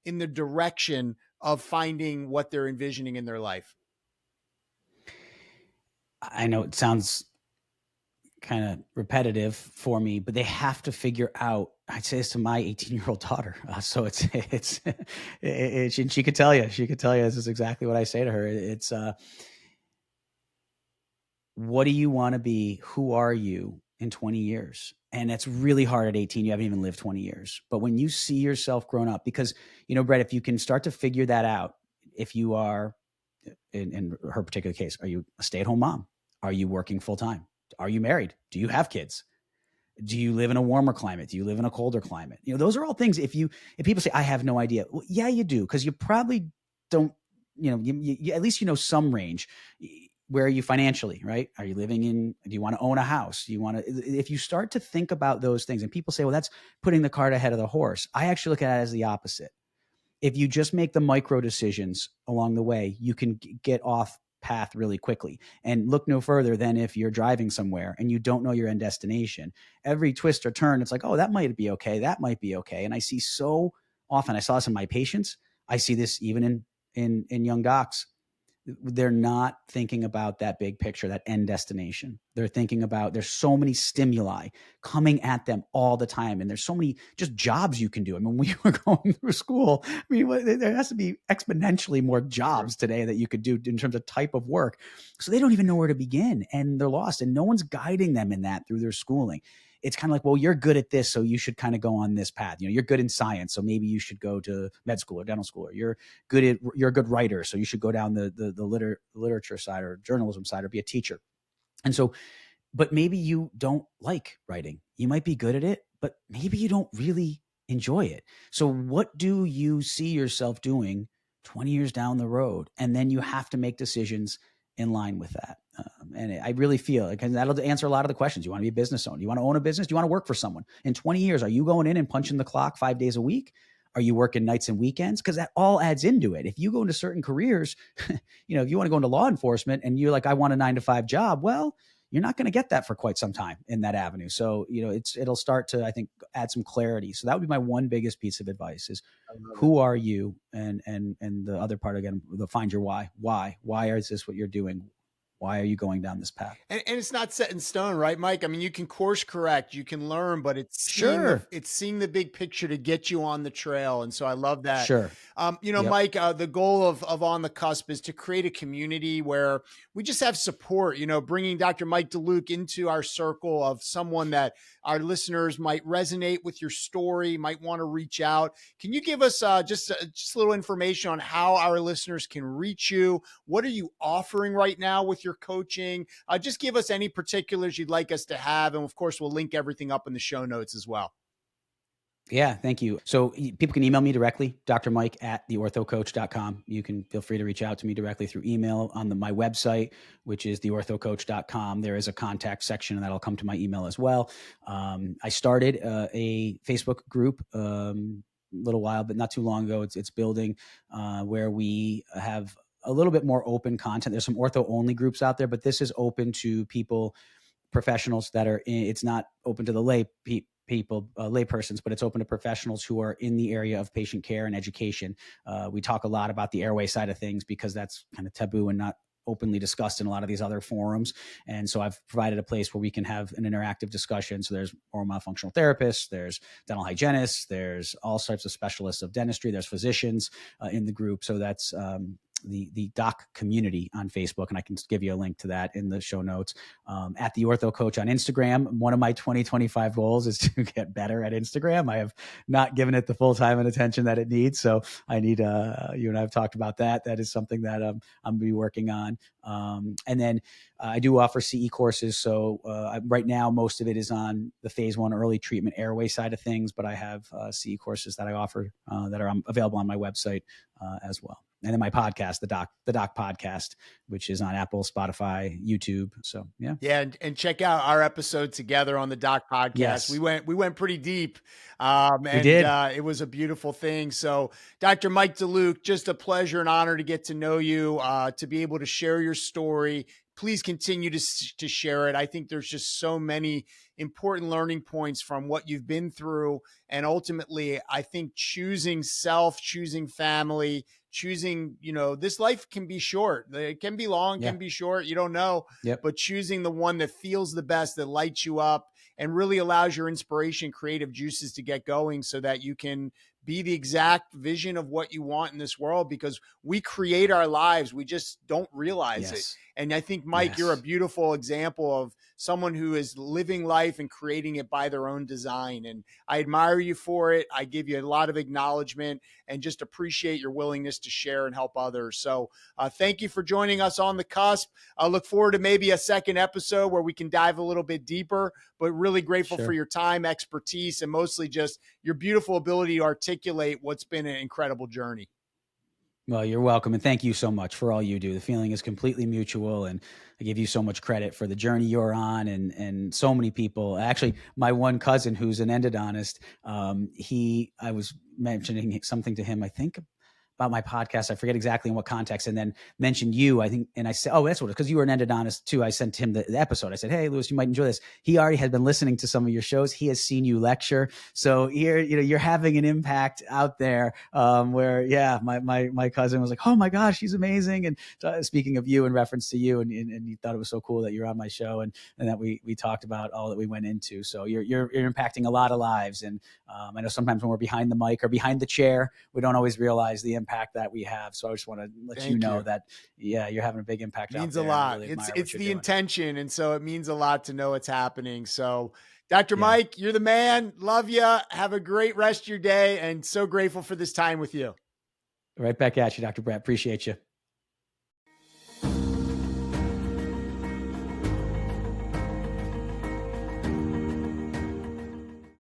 in the direction of finding what they're envisioning in their life? I know it sounds kind of repetitive for me, but they have to figure out. I'd say this to my 18-year-old daughter. So she could tell you, this is exactly what I say to her. It's, what do you want to be? Who are you in 20 years? And it's really hard at 18. You haven't even lived 20 years. But when you see yourself grown up, because, Brett, if you can start to figure that out, if you are, in her particular case, are you a stay-at-home mom? Are you working full-time? Are you married? Do you have kids? Do you live in a warmer climate? Do you live in a colder climate? Those are all things. If people say, I have no idea. Well, yeah, you do. Because you probably don't, you at least, some range. Where are you financially, right? Are you living do you want to own a house? If you start to think about those things, and people say, well, that's putting the cart ahead of the horse. I actually look at it as the opposite. If you just make the micro decisions along the way, you can get off path really quickly. And look no further than if you're driving somewhere and you don't know your end destination. Every twist or turn, it's like, oh, that might be okay. That might be okay. And I see so often, I saw this in my patients. I see this even in young docs. They're not thinking about that big picture, that end destination. They're thinking about, there's so many stimuli coming at them all the time. And there's so many just jobs you can do. I mean, when we were going through school, there has to be exponentially more jobs today that you could do in terms of type of work. So they don't even know where to begin, and they're lost, and no one's guiding them in that through their schooling. It's kind of like, well, you're good at this, so you should kind of go on this path. You're good in science, so maybe you should go to med school or dental school. Or you're a good writer, so you should go down the literature side or journalism side or be a teacher. And so, but maybe you don't like writing. You might be good at it, but maybe you don't really enjoy it. So what do you see yourself doing 20 years down the road? And then you have to make decisions in line with that. And I really feel like that'll answer a lot of the questions. You want to be a business owner? You want to own a business? Do you want to work for someone? In 20 years, are you going in and punching the clock 5 days a week? Are you working nights and weekends? Because that all adds into it. If you go into certain careers, if you want to go into law enforcement and you're like, I want a 9-to-5 job, well, you're not going to get that for quite some time in that avenue. So, it'll start to, I think, add some clarity. So that would be my one biggest piece of advice is, who are you? And the other part, again, the find your why. Why is this what you're doing? Why are you going down this path? And it's not set in stone, right, Mike? I mean, you can course correct, you can learn, but Sure. it's seeing the big picture to get you on the trail. And so I love that. Sure. Yep. Mike, the goal of On the Cusp is to create a community where we just have support. Bringing Dr. Mike Deluke into our circle of someone that our listeners might resonate with your story, might want to reach out. Can you give us just a little information on how our listeners can reach you? What are you offering right now with your coaching? Just give us any particulars you'd like us to have. And of course, we'll link everything up in the show notes as well. Yeah, thank you. So people can email me directly, Dr. Mike at theorthocoach.com. You can feel free to reach out to me directly through email on my website, which is theorthocoach.com. There is a contact section and that'll come to my email as well. I started a Facebook group a little while, but not too long ago. It's building where we have a little bit more open content. There's some ortho only groups out there, but this is open to people, professionals that are in, it's not open to the people, lay persons, but it's open to professionals who are in the area of patient care and education. We talk a lot about the airway side of things because that's kind of taboo and not openly discussed in a lot of these other forums. And so I've provided a place where we can have an interactive discussion. So there's oral mouthfunctional therapists, there's dental hygienists, there's all sorts of specialists of dentistry, there's physicians in the group. So that's the doc community on Facebook, and I can give you a link to that in the show notes. At the Ortho Coach on Instagram, one of my 2025 goals is to get better at Instagram. I have not given it the full time and attention that it needs, so I need. You and I have talked about that. That is something that I'm going to be working on. And then I do offer CE courses. So right now, most of it is on the phase 1 early treatment airway side of things, but I have CE courses that I offer that are available on my website as well. And then my podcast, the Doc podcast, which is on Apple, Spotify, YouTube. So yeah. Yeah, and check out our episode together on the Doc podcast. Yes. We went pretty deep, We did. It was a beautiful thing. So, Dr. Mike Deluke, just a pleasure and honor to get to know you, to be able to share your story. Please continue to share it. I think there's just so many important learning points from what you've been through, and ultimately, I think choosing self, choosing family, choosing, this life can be short. It can be long, Yeah. can be short. You don't know. Yep. But choosing the one that feels the best, that lights you up and really allows your inspiration, creative juices to get going so that you can be the exact vision of what you want in this world, because we create our lives. We just don't realize it. And I think, Mike, you're a beautiful example of someone who is living life and creating it by their own design. And I admire you for it. I give you a lot of acknowledgement and just appreciate your willingness to share and help others. So thank you for joining us on the Cusp. I look forward to maybe a second episode where we can dive a little bit deeper, but really grateful for your time, expertise, and mostly just your beautiful ability to articulate what's been an incredible journey. Well, you're welcome. And thank you so much for all you do. The feeling is completely mutual. And I give you so much credit for the journey you're on, and so many people. Actually, my one cousin who's an endodontist, I was mentioning something to him, I think about my podcast. I forget exactly in what context, and then mentioned you, I think. And I said, oh, that's what it is. Because you were an endodontist too. I sent him the episode. I said, hey, Louis, you might enjoy this. He already had been listening to some of your shows. He has seen you lecture. So you're having an impact out there, where, yeah, my cousin was like, oh my gosh, she's amazing. And speaking of you, in reference to you, and he thought it was so cool that you're on my show, and that we talked about all that we went into. So you're impacting a lot of lives. And I know sometimes when we're behind the mic or behind the chair, we don't always realize the impact that we have. So I just want to let you know that, yeah, you're having a big impact. It means out a there. lot. Really It's the doing. intention. And so it means a lot to know it's happening. So Dr. Mike, you're the man. Love you. Have a great rest of your day. And so grateful for this time with you. Right back at you, Dr. Brett. Appreciate you.